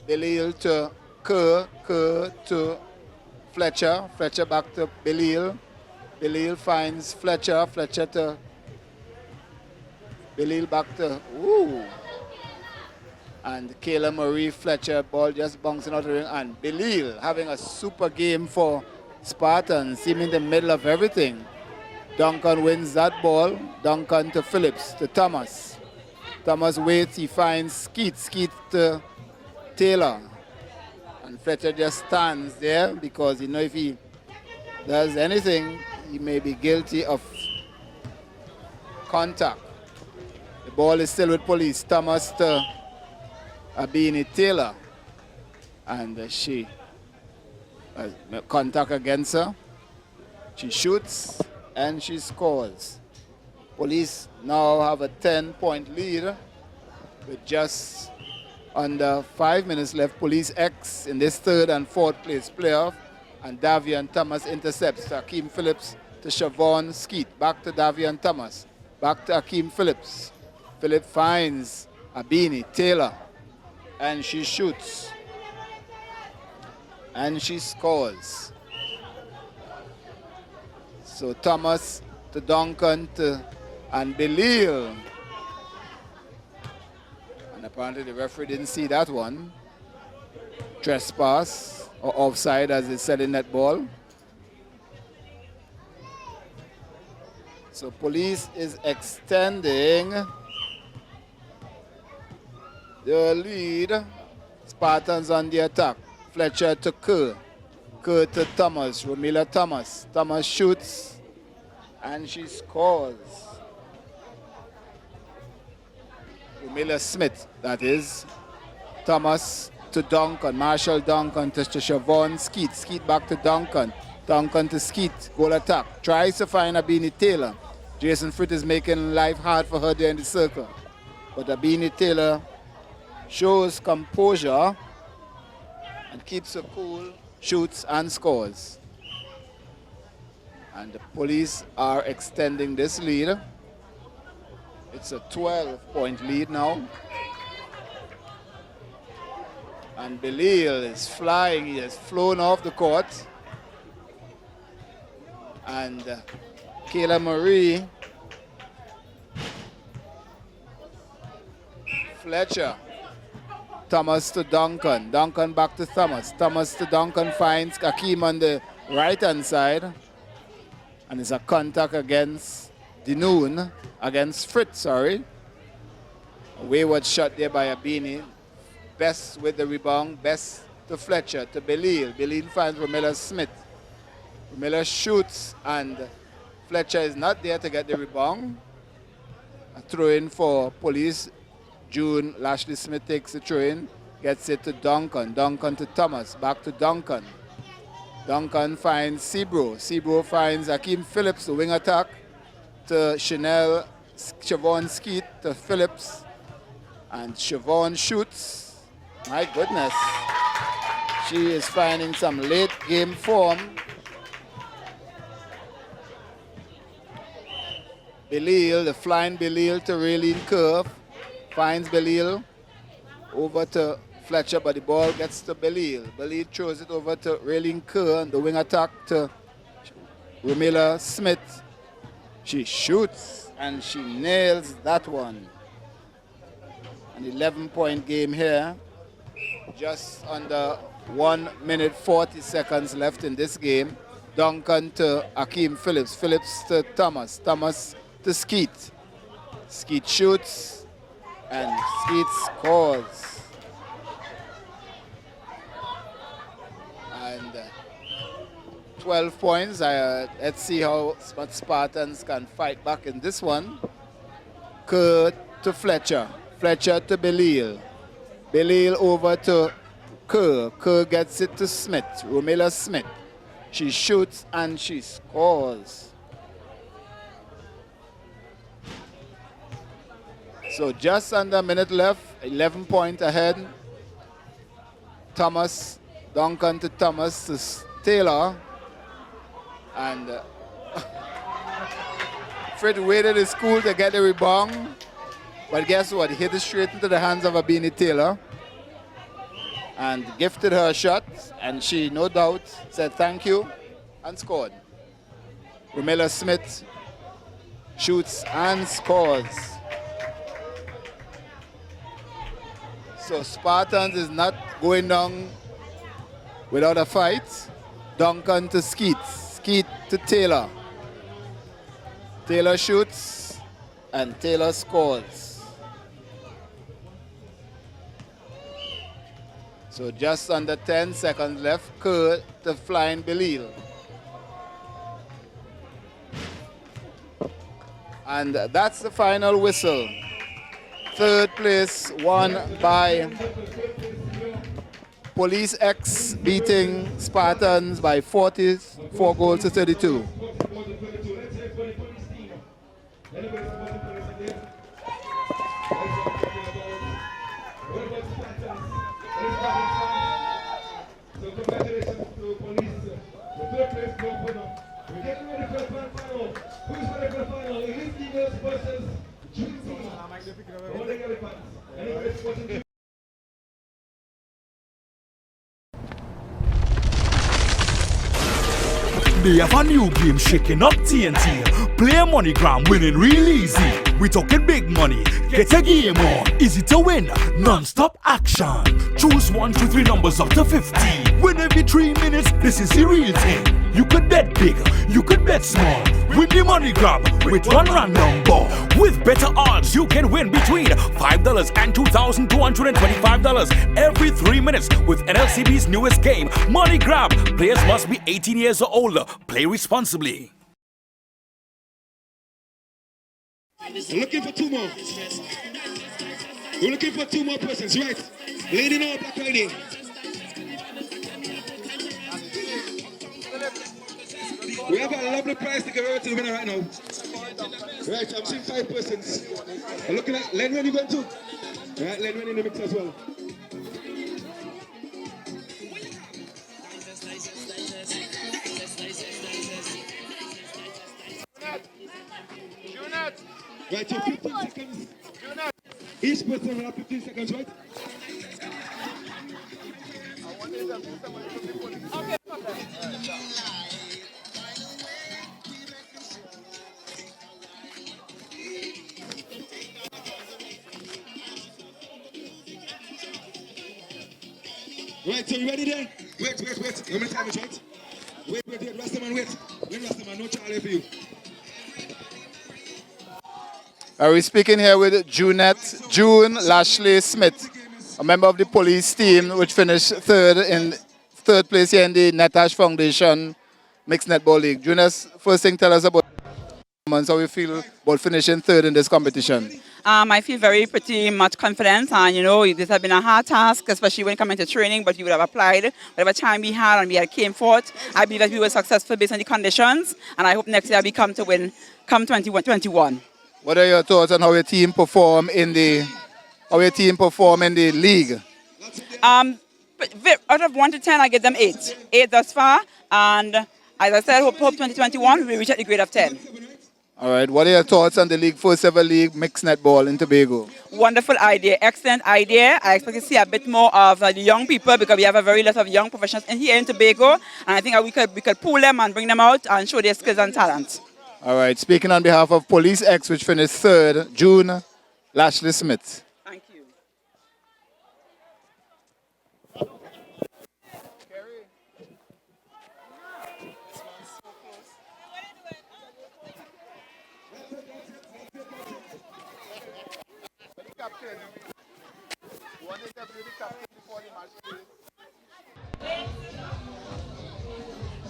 Belil to Kerr. Kerr to Fletcher. Fletcher back to Belil. Belil finds Fletcher. Fletcher to Belil back to and Kayla Marie Fletcher, ball just bouncing out of the ring, and Belil having a super game for Spartans, seeming in the middle of everything. Duncan wins that ball. Duncan to Phillips, to Thomas. Thomas waits, he finds Skeet. Skeet to Taylor. And Fletcher just stands there because, you know, if he does anything, he may be guilty of contact. The ball is still with Police. Thomas to Abini Taylor. And she has contact against her. She shoots and she scores. Police now have a 10-point lead with just under 5 minutes left. Police X in this third and fourth place playoff. And Davian Thomas intercepts to Akeem Phillips to Siobhan Skeet. Back to Davian Thomas. Back to Akeem Phillips. Phillips finds Abini Taylor. And she shoots. And she scores. So Thomas to Duncan to and Belil. And apparently the referee didn't see that one. Trespass or offside, as it said in netball. So Police is extending the lead. Spartans on the attack. Fletcher to Kerr. Kerr to Thomas. Romila Thomas. Thomas shoots and she scores. Romila Smith, that is. Thomas to Duncan. Marshall Duncan to Siobhan Skeet. Skeet back to Duncan. Duncan to Skeet. Goal attack. Tries to find Abini Taylor. Jason Fritt is making life hard for her there in the circle. But Abini Taylor shows composure and keeps her cool, shoots and scores. And the police are extending this lead. It's a 12-point lead now. And Belil is flying, he has flown off the court. And Kayla Marie Fletcher. Thomas to Duncan. Duncan back to Thomas. Thomas to Duncan finds Akeem on the right-hand side. And it's a contact against Dinoon, against Fritz, sorry. A wayward shot there by Abini. Best with the rebound, best to Fletcher, to Belil. Belil finds Romilla Smith. Romilla shoots and Fletcher is not there to get the rebound. A throw-in for police. June, Lashley Smith takes the throw-in, gets it to Duncan. Duncan to Thomas, back to Duncan. Duncan finds Sebro. Sebro finds Akeem Phillips, the wing attack, to Chanel, Siobhan Skeet to Phillips. And Siobhan shoots. My goodness. She is finding some late game form. Belil, the flying Belil to Raylene Curve. Finds Belil over to Fletcher, but the ball gets to Belil. Belil throws it over to Raylene Kerr, and the wing attack to Romilla Smith. She shoots and she nails that one. An 11-point game here. Just under 1 minute 40 seconds left in this game. Duncan to Akeem Phillips. Phillips to Thomas. Thomas to Skeet. Skeet shoots. And Skeet scores. And 12 points. Let's see how Spartans can fight back in this one. Kerr to Fletcher. Fletcher to Belil. Belil over to Kerr. Kerr gets it to Smith. Romilla Smith. She shoots and she scores. So just under a minute left, 11 points ahead. Thomas, Duncan to Thomas to Taylor. And Fred waited his cool to get the rebound. But guess what? He hit it straight into the hands of Abini Taylor. And gifted her a shot. And she, no doubt, said thank you and scored. Romilla Smith shoots and scores. So Spartans is not going down without a fight. Duncan to Skeet. Skeet to Taylor. Taylor shoots and Taylor scores. So just under 10 seconds left. Kerr to flying Belil. And that's the final whistle. Third place won by Police X, beating Spartans by 44 goals to 32. They have a new game shaking up TNT. Play MoneyGram, winning real easy. We talking big money, get a game on. Easy to win, non-stop action. Choose 1, 2, 3 numbers up to 50. Win every 3 minutes, this is the real thing. You could bet big, you could bet small. Win the MoneyGram with one random ball. With better odds, you can win between $5 and $2,225 every 3 minutes with NLCB's newest game, MoneyGram. Players must be 18 years or older. Play responsibly. We're looking for 2 more. We're looking for 2 more persons, right? Lady no black lady. We have a lovely prize to give away to the winner right now. Right, I'm seeing 5 persons. I'm looking at Len, when you going to? Right, Len, in the mix as well. Right, so 15 seconds. Each person will have 15 seconds, right? Right, so you ready there? Wait. How many time is right? Wait. Rastaman, wait. Let Rastaman, no Charlie for you. Are we speaking here with June Lashley Smith, a member of the police team which finished third place here in the Netash Foundation Mixed Netball League. June, first thing, tell us about how you feel about finishing third in this competition. I feel very pretty much confident, and you know, this has been a hard task, especially when coming to training, but we would have applied whatever time we had and we had came forth. I believe that we were successful based on the conditions, and I hope next year we come to win come 2021. What are your thoughts on how your team perform in the league? Out of 1 to 10, I give them 8. 8 thus far, and as I said, hope 2021 we reach at the grade of 10. All right. What are your thoughts on the league, first ever league mixed netball in Tobago? Wonderful idea, excellent idea. I expect to see a bit more of the young people because we have a very lot of young professionals in here in Tobago, and I think we could pull them and bring them out and show their skills and talent. All right. Speaking on behalf of Police X, which finished third, June Lashley Smith. Thank you.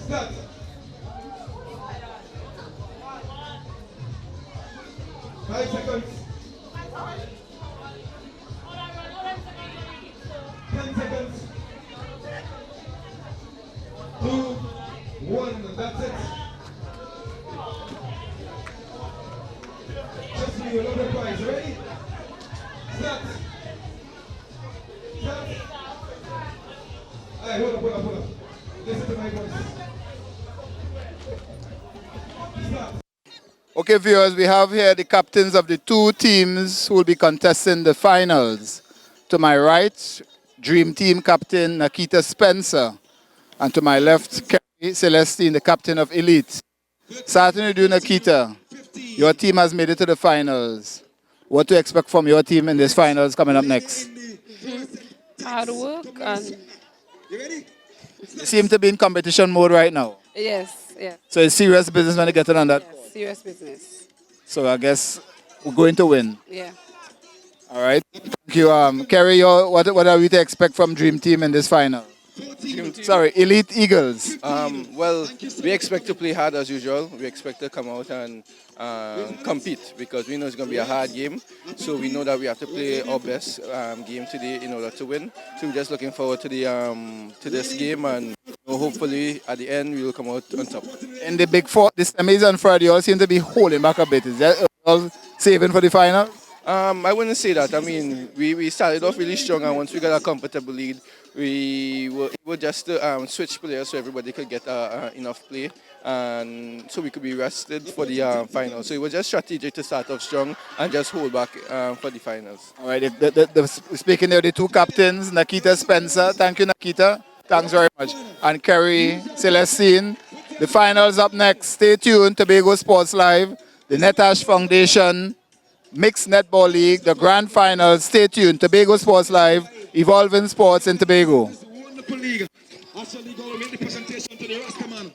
Start. 5 seconds. 10 seconds. 2, 1, that's it. Just for you, another prize. Ready? Start. Alright, hold up. Listen to my voice. Start. Okay, viewers, we have here the captains of the two teams who will be contesting the finals. To my right, Dream Team captain Nikita Spencer. And to my left, Kerry Celestine, the captain of Elite. Starting with you, Nikita. Your team has made it to the finals. What to expect from your team in this finals coming up next? Hard work and You seem to be in competition mode right now. yes. So it's serious business when you get on that. Yes, serious business. So I guess we're going to win. Yeah. All right. Thank you. Kerry, what are we to expect from Dream Team in this final? Sorry, Elite Eagles. Well, we expect to play hard as usual. We expect to come out and compete because we know it's going to be a hard game. So we know that we have to play our best game today in order to win. So we're just looking forward to the to this game, and hopefully at the end we will come out on top. In the Big Four, this amazing Friday, you all seem to be holding back a bit. Is that all saving for the final? I wouldn't say that. I mean, we started off really strong, and once we got a comfortable lead, we were just to switch players so everybody could get enough play, and so we could be rested for the final. So it was just strategic to start off strong and just hold back for the finals. All right. Speaking of the two captains, Nikita Spencer. Thank you, Nikita. Thanks very much. And Kerry Celestine. The finals up next. Stay tuned. Tobago Sports Live, the Netash Foundation Mixed Netball League, the grand finals. Stay tuned. Tobago Sports Live, evolving sports in Tobago. Wonderful league. Actually, go make the presentation to the Rastaman.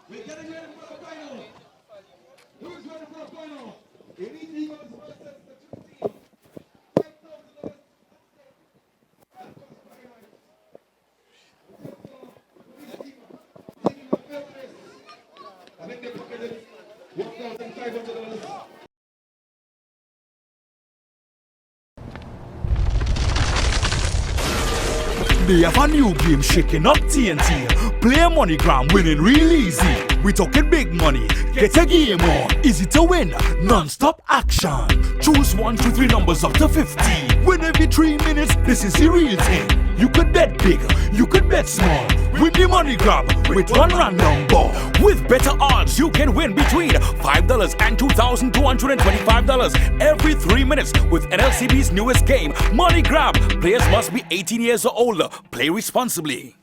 We're getting ready for the final. Who's ready for the final? Elite Eagles versus the two teams. I think they pocketed $1,500. They have a new game shaking up TNT. Play MoneyGram, winning real easy. We talking big money, get a game on. Easy to win, non-stop action. Choose 1, 2, 3 numbers up to 50. Win every 3 minutes, this is the real thing. You could bet big, you could bet small. Win the MoneyGram with one random ball. With better odds, you can win between $5 and $2,225 every 3 minutes with NLCB's newest game, MoneyGram. Players must be 18 years or older. Play responsibly.